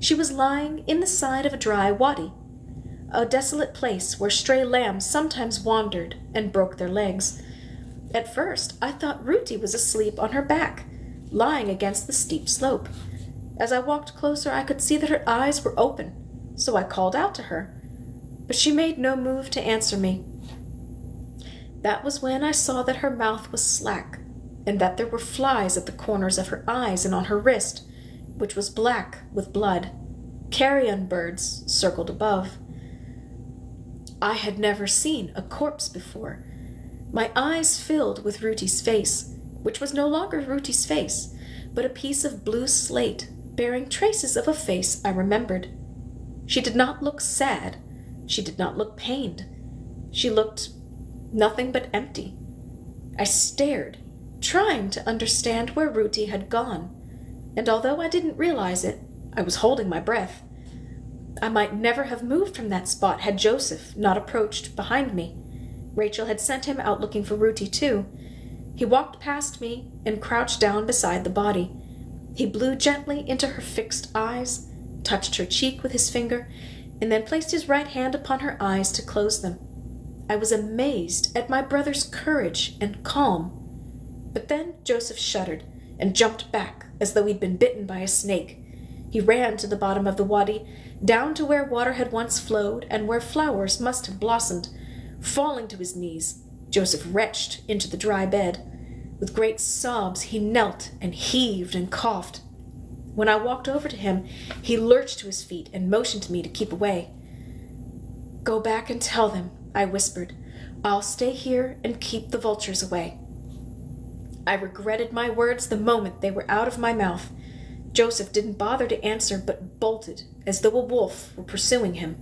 She was lying in the side of a dry wadi, a desolate place where stray lambs sometimes wandered and broke their legs. At first, I thought Ruti was asleep on her back, lying against the steep slope. As I walked closer, I could see that her eyes were open, so I called out to her, but she made no move to answer me. That was when I saw that her mouth was slack, and that there were flies at the corners of her eyes and on her wrist, which was black with blood. Carrion birds circled above. I had never seen a corpse before. My eyes filled with Ruti's face, which was no longer Ruti's face, but a piece of blue slate bearing traces of a face I remembered. She did not look sad. She did not look pained. She looked nothing but empty. I stared, trying to understand where Ruti had gone, and although I didn't realize it, I was holding my breath. I might never have moved from that spot had Joseph not approached behind me. Rachel had sent him out looking for Ruti too. He walked past me and crouched down beside the body. He blew gently into her fixed eyes, touched her cheek with his finger, and then placed his right hand upon her eyes to close them. I was amazed at my brother's courage and calm. But then Joseph shuddered and jumped back as though he'd been bitten by a snake. He ran to the bottom of the wadi, down to where water had once flowed and where flowers must have blossomed. Falling to his knees, Joseph retched into the dry bed. With great sobs, he knelt and heaved and coughed. When I walked over to him, he lurched to his feet and motioned to me to keep away. "Go back and tell them," I whispered. "I'll stay here and keep the vultures away." I regretted my words the moment they were out of my mouth. Joseph didn't bother to answer, but bolted as though a wolf were pursuing him.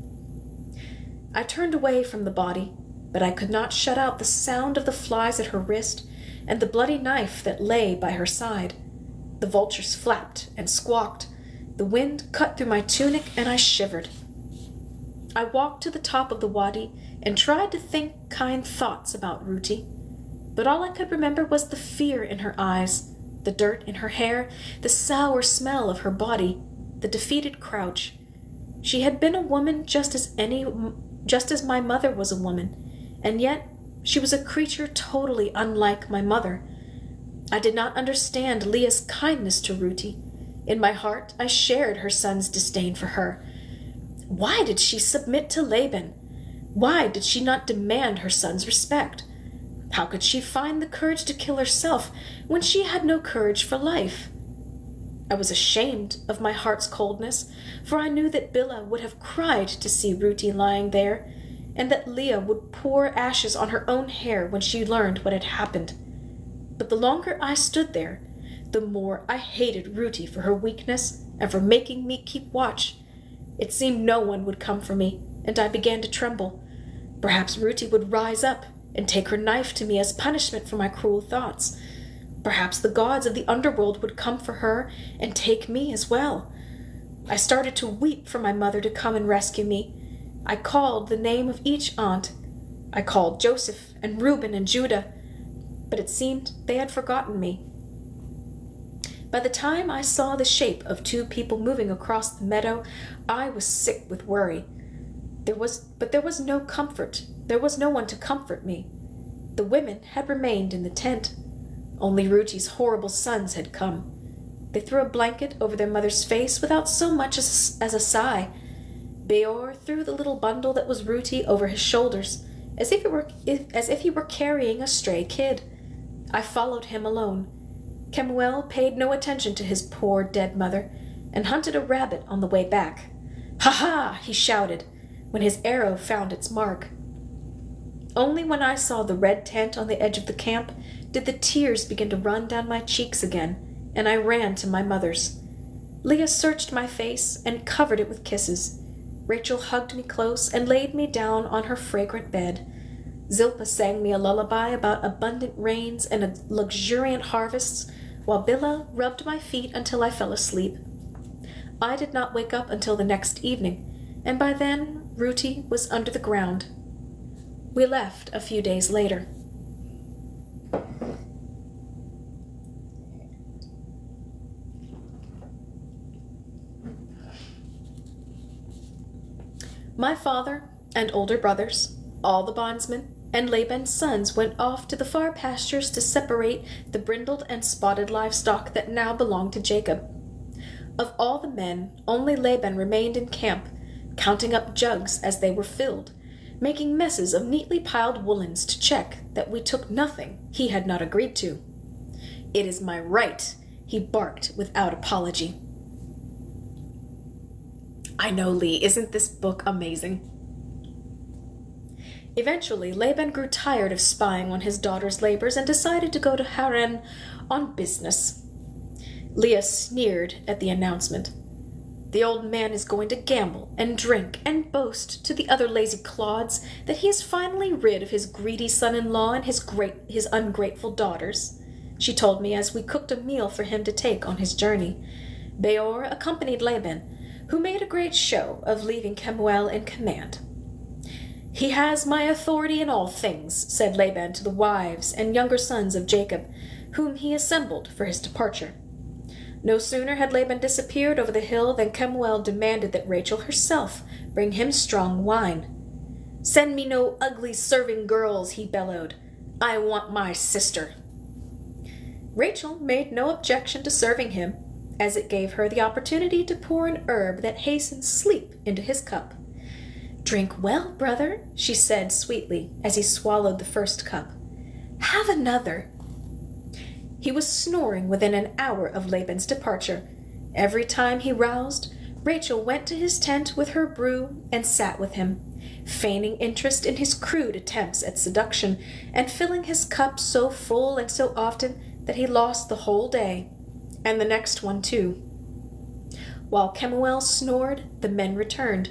I turned away from the body. but I could not shut out the sound of the flies at her wrist and the bloody knife that lay by her side. The vultures flapped and squawked. The wind cut through my tunic, and I shivered. I walked to the top of the wadi and tried to think kind thoughts about Ruti, but all I could remember was the fear in her eyes, the dirt in her hair, the sour smell of her body, the defeated crouch. She had been a woman just as my mother was a woman, and yet she was a creature totally unlike my mother. I did not understand Leah's kindness to Ruti. In my heart, I shared her son's disdain for her. Why did she submit to Laban? Why did she not demand her son's respect? How could she find the courage to kill herself when she had no courage for life? I was ashamed of my heart's coldness, for I knew that Bilhah would have cried to see Ruti lying there, and that Leah would pour ashes on her own hair when she learned what had happened. But the longer I stood there, the more I hated Ruti for her weakness and for making me keep watch. It seemed no one would come for me, and I began to tremble. Perhaps Ruti would rise up and take her knife to me as punishment for my cruel thoughts. Perhaps the gods of the underworld would come for her and take me as well. I started to weep for my mother to come and rescue me. I called the name of each aunt. I called Joseph and Reuben and Judah, but it seemed they had forgotten me. By the time I saw the shape of two people moving across the meadow, I was sick with worry. There was no comfort. There was no one to comfort me. The women had remained in the tent. Only Ruti's horrible sons had come. They threw a blanket over their mother's face without so much as a sigh. Beor threw the little bundle that was Ruti over his shoulders, as if he were carrying a stray kid. I followed him alone. Kemuel paid no attention to his poor dead mother, and hunted a rabbit on the way back. "Ha ha!" he shouted, when his arrow found its mark. Only when I saw the red tent on the edge of the camp did the tears begin to run down my cheeks again, and I ran to my mother's. Leah searched my face and covered it with kisses. Rachel hugged me close and laid me down on her fragrant bed. Zilpah sang me a lullaby about abundant rains and luxuriant harvests, while Bilhah rubbed my feet until I fell asleep. I did not wake up until the next evening, and by then Ruti was under the ground. We left a few days later. My father and older brothers, all the bondsmen, and Laban's sons went off to the far pastures to separate the brindled and spotted livestock that now belonged to Jacob. Of all the men, only Laban remained in camp, counting up jugs as they were filled, making messes of neatly piled woolens to check that we took nothing he had not agreed to. "It is my right," he barked without apology. I know, Lee, isn't this book amazing? Eventually, Laban grew tired of spying on his daughter's labors and decided to go to Haran on business. Leah sneered at the announcement. "The old man is going to gamble and drink and boast to the other lazy clods that he is finally rid of his greedy son-in-law and his ungrateful daughters," she told me as we cooked a meal for him to take on his journey. Beor accompanied Laban, who made a great show of leaving Kemuel in command. "He has my authority in all things," said Laban to the wives and younger sons of Jacob, whom he assembled for his departure. No sooner had Laban disappeared over the hill than Kemuel demanded that Rachel herself bring him strong wine. "Send me no ugly serving girls," he bellowed. "I want my sister." Rachel made no objection to serving him, as it gave her the opportunity to pour an herb that hastened sleep into his cup. "Drink well, brother," she said sweetly as he swallowed the first cup. "Have another." He was snoring within an hour of Laban's departure. Every time he roused, Rachel went to his tent with her brew and sat with him, feigning interest in his crude attempts at seduction, and filling his cup so full and so often that he lost the whole day, and the next one too. While Kemuel snored, the men returned,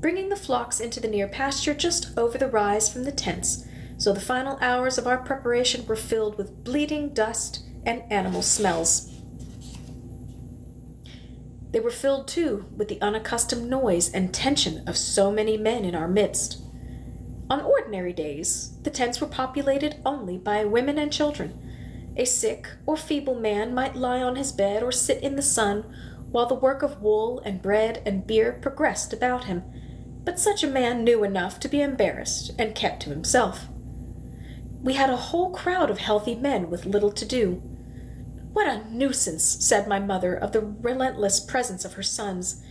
bringing the flocks into the near pasture just over the rise from the tents, so the final hours of our preparation were filled with bleeding dust and animal smells. They were filled, too, with the unaccustomed noise and tension of so many men in our midst. On ordinary days, the tents were populated only by women and children. A sick or feeble man might lie on his bed or sit in the sun while the work of wool and bread and beer progressed about him, but such a man knew enough to be embarrassed and kept to himself. We had a whole crowd of healthy men with little to do. "What a nuisance," said my mother of the relentless presence of her sons.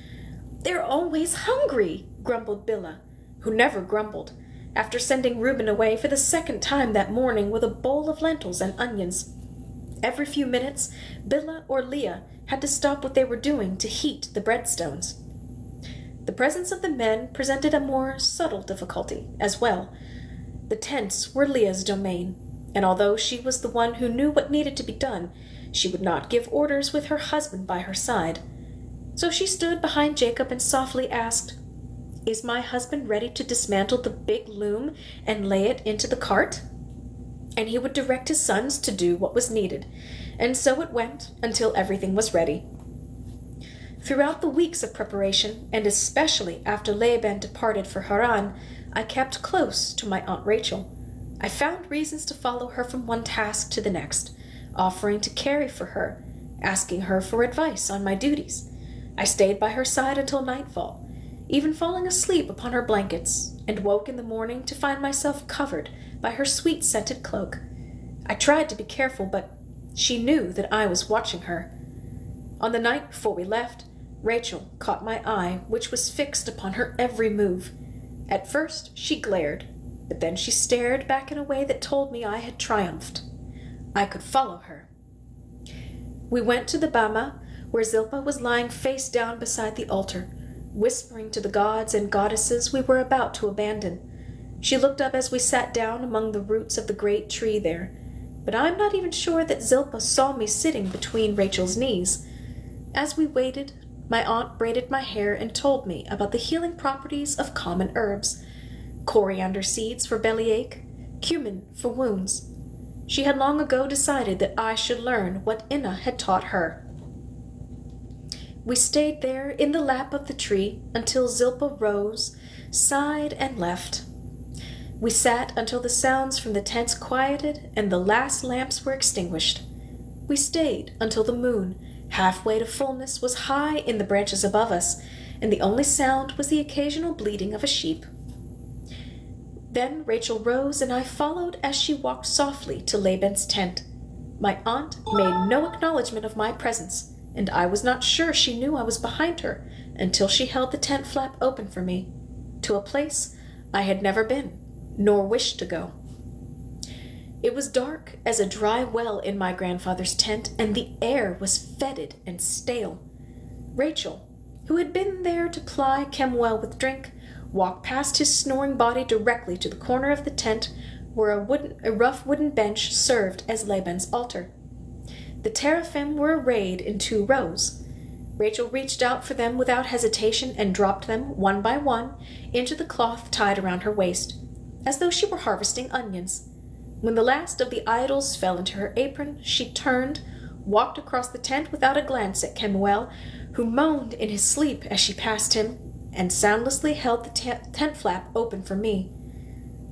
"They're always hungry," grumbled Billa, who never grumbled, after sending Reuben away for the second time that morning with a bowl of lentils and onions. Every few minutes, Billa or Leah had to stop what they were doing to heat the breadstones. The presence of the men presented a more subtle difficulty as well. The tents were Leah's domain, and although she was the one who knew what needed to be done, she would not give orders with her husband by her side. So she stood behind Jacob and softly asked, "Is my husband ready to dismantle the big loom and lay it into the cart?" And he would direct his sons to do what was needed, and so it went until everything was ready. Throughout the weeks of preparation, and especially after Laban departed for Haran, I kept close to my Aunt Rachel. I found reasons to follow her from one task to the next, offering to carry for her, asking her for advice on my duties. I stayed by her side until nightfall, even falling asleep upon her blankets, and woke in the morning to find myself covered by her sweet-scented cloak. I tried to be careful, but she knew that I was watching her. On the night before we left, Rachel caught my eye, which was fixed upon her every move. At first she glared, but then she stared back in a way that told me I had triumphed. I could follow her. We went to the bama, where Zilpah was lying face down beside the altar, whispering to the gods and goddesses we were about to abandon. She looked up as we sat down among the roots of the great tree there, but I'm not even sure that Zilpah saw me sitting between Rachel's knees. As we waited, my aunt braided my hair and told me about the healing properties of common herbs: coriander seeds for bellyache, cumin for wounds. She had long ago decided that I should learn what Inna had taught her. We stayed there in the lap of the tree until Zilpah rose, sighed, and left. We sat until the sounds from the tents quieted and the last lamps were extinguished. We stayed until the moon, halfway to fullness, was high in the branches above us, and the only sound was the occasional bleating of a sheep. Then Rachel rose, and I followed as she walked softly to Laban's tent. My aunt made no acknowledgment of my presence, and I was not sure she knew I was behind her until she held the tent flap open for me, to a place I had never been, nor wished to go. It was dark as a dry well in my grandfather's tent, and the air was fetid and stale. Rachel, who had been there to ply Kemuel with drink, walked past his snoring body directly to the corner of the tent where a rough wooden bench served as Laban's altar. The teraphim were arrayed in 2 rows. Rachel reached out for them without hesitation and dropped them, one by one, into the cloth tied around her waist, as though she were harvesting onions. When the last of the idols fell into her apron, she turned, walked across the tent without a glance at Kemuel, who moaned in his sleep as she passed him, and soundlessly held the tent flap open for me.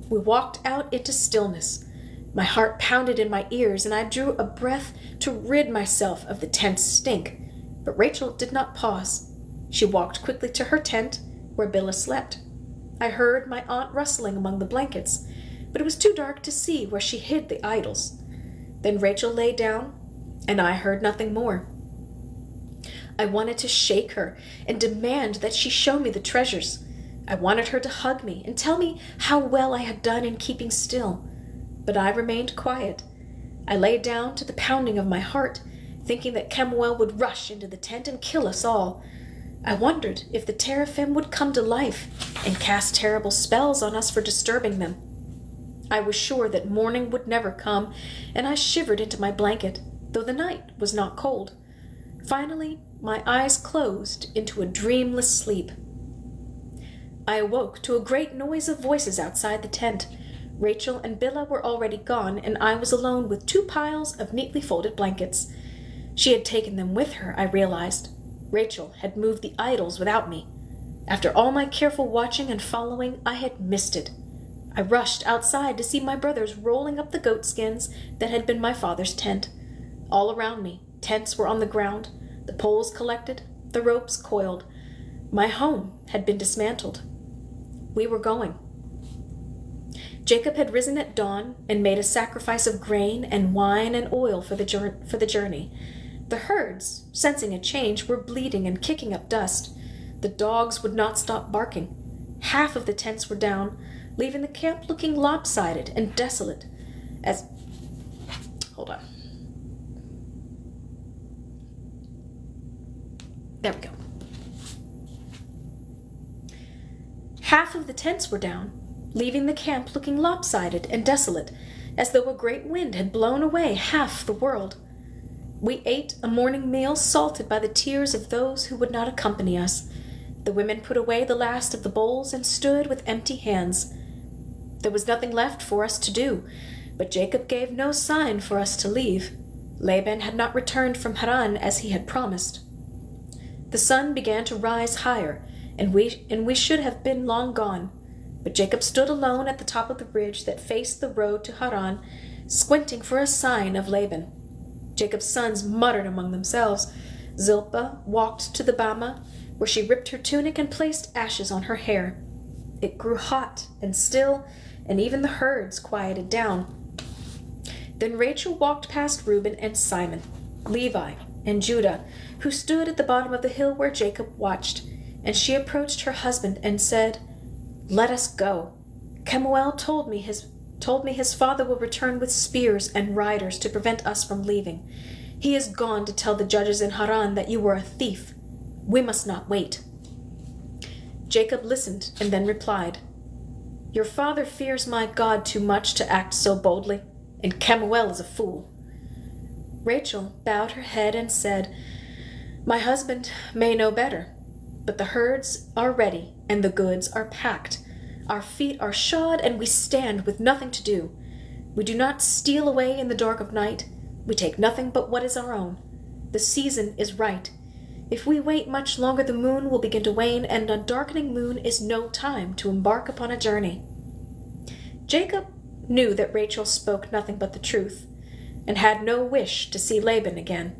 We walked out into stillness. My heart pounded in my ears, and I drew a breath to rid myself of the tent's stink. But Rachel did not pause. She walked quickly to her tent, where Billa slept. I heard my aunt rustling among the blankets, but it was too dark to see where she hid the idols. Then Rachel lay down, and I heard nothing more. I wanted to shake her and demand that she show me the treasures. I wanted her to hug me and tell me how well I had done in keeping still. But I remained quiet. I lay down to the pounding of my heart, thinking that Kemuel would rush into the tent and kill us all. I wondered if the teraphim would come to life and cast terrible spells on us for disturbing them. I was sure that morning would never come, and I shivered into my blanket, though the night was not cold. Finally, my eyes closed into a dreamless sleep. I awoke to a great noise of voices outside the tent. Rachel and Billa were already gone, and I was alone with 2 piles of neatly folded blankets. She had taken them with her, I realized. Rachel had moved the idols without me. After all my careful watching and following, I had missed it. I rushed outside to see my brothers rolling up the goat skins that had been my father's tent. All around me, tents were on the ground, the poles collected, the ropes coiled. My home had been dismantled. We were going. Jacob had risen at dawn and made a sacrifice of grain and wine and oil for the journey. The herds, sensing a change, were bleating and kicking up dust. The dogs would not stop barking. Half of the tents were down, leaving the camp looking lopsided and desolate as... Hold on. There we go. Half of the tents were down, leaving the camp looking lopsided and desolate, as though a great wind had blown away half the world. We ate a morning meal salted by the tears of those who would not accompany us. The women put away the last of the bowls and stood with empty hands. There was nothing left for us to do, but Jacob gave no sign for us to leave. Laban had not returned from Haran as he had promised. The sun began to rise higher, and we should have been long gone. But Jacob stood alone at the top of the ridge that faced the road to Haran, squinting for a sign of Laban. Jacob's sons muttered among themselves. Zilpah walked to the bama, where she ripped her tunic and placed ashes on her hair. It grew hot and still, and even the herds quieted down. Then Rachel walked past Reuben and Simon, Levi and Judah, who stood at the bottom of the hill where Jacob watched, and she approached her husband and said, "Let us go. Kemuel told me his father will return with spears and riders to prevent us from leaving. He is gone to tell the judges in Haran that you were a thief. We must not wait." Jacob listened and then replied, "Your father fears my God too much to act so boldly, and Kemuel is a fool." Rachel bowed her head and said, "My husband may know better, but the herds are ready and the goods are packed. Our feet are shod and we stand with nothing to do. We do not steal away in the dark of night. We take nothing but what is our own. The season is right. If we wait much longer, the moon will begin to wane, and a darkening moon is no time to embark upon a journey." Jacob knew that Rachel spoke nothing but the truth, and had no wish to see Laban again.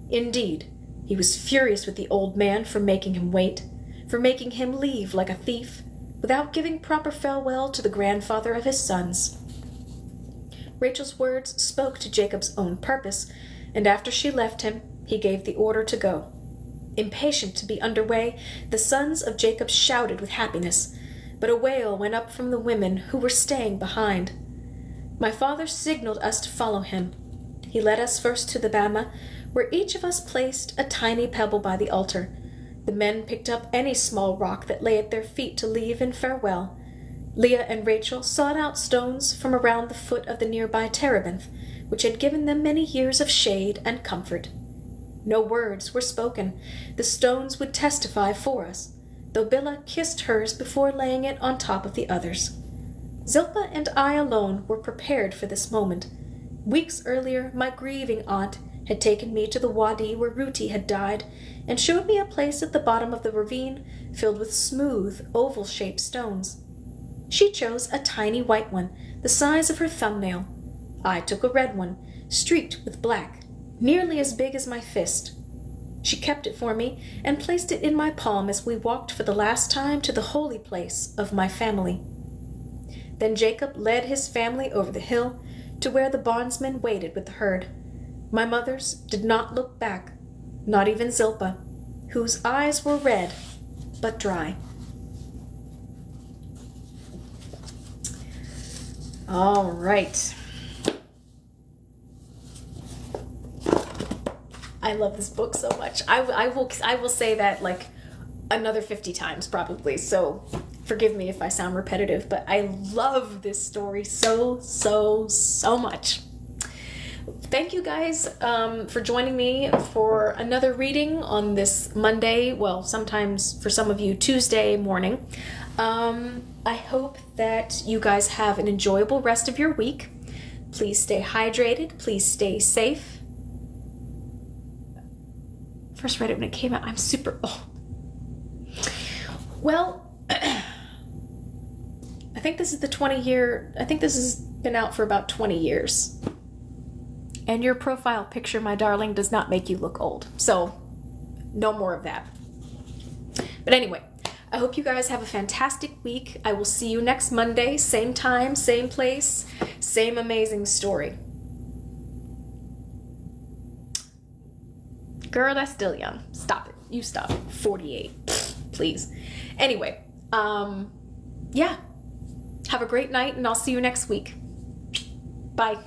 Indeed, he was furious with the old man for making him wait, for making him leave like a thief, without giving proper farewell to the grandfather of his sons. Rachel's words spoke to Jacob's own purpose, and after she left him, he gave the order to go. Impatient to be under way, the sons of Jacob shouted with happiness, but a wail went up from the women who were staying behind. My father signaled us to follow him. He led us first to the bama, where each of us placed a tiny pebble by the altar. The men picked up any small rock that lay at their feet to leave in farewell. Leah and Rachel sought out stones from around the foot of the nearby terebinth, which had given them many years of shade and comfort. No words were spoken. The stones would testify for us, though Billa kissed hers before laying it on top of the others. Zilpah and I alone were prepared for this moment. Weeks earlier, my grieving aunt had taken me to the wadi where Ruti had died, and showed me a place at the bottom of the ravine filled with smooth, oval-shaped stones. She chose a tiny white one, the size of her thumbnail. I took a red one, streaked with black, nearly as big as my fist. She kept it for me and placed it in my palm as we walked for the last time to the holy place of my family. Then Jacob led his family over the hill to where the bondsmen waited with the herd. My mothers did not look back, not even Zilpah, whose eyes were red but dry. All right. I love this book so much. I will say that like another 50 times probably. So forgive me if I sound repetitive, but I love this story so much. Thank you guys for joining me for another reading on this Monday, well, sometimes for some of you Tuesday morning. I hope that you guys have an enjoyable rest of your week. Please stay hydrated. Please stay safe. First read it when it came out. I'm super old. Well, I think this is the 20-year. I think this has been out for about 20 years. And your profile picture, my darling, does not make you look old. So, no more of that. But anyway, I hope you guys have a fantastic week. I will see you next Monday, same time, same place, same amazing story. Girl, that's still young. Stop it. You stop. 48. Please. Anyway, yeah. Have a great night, and I'll see you next week. Bye.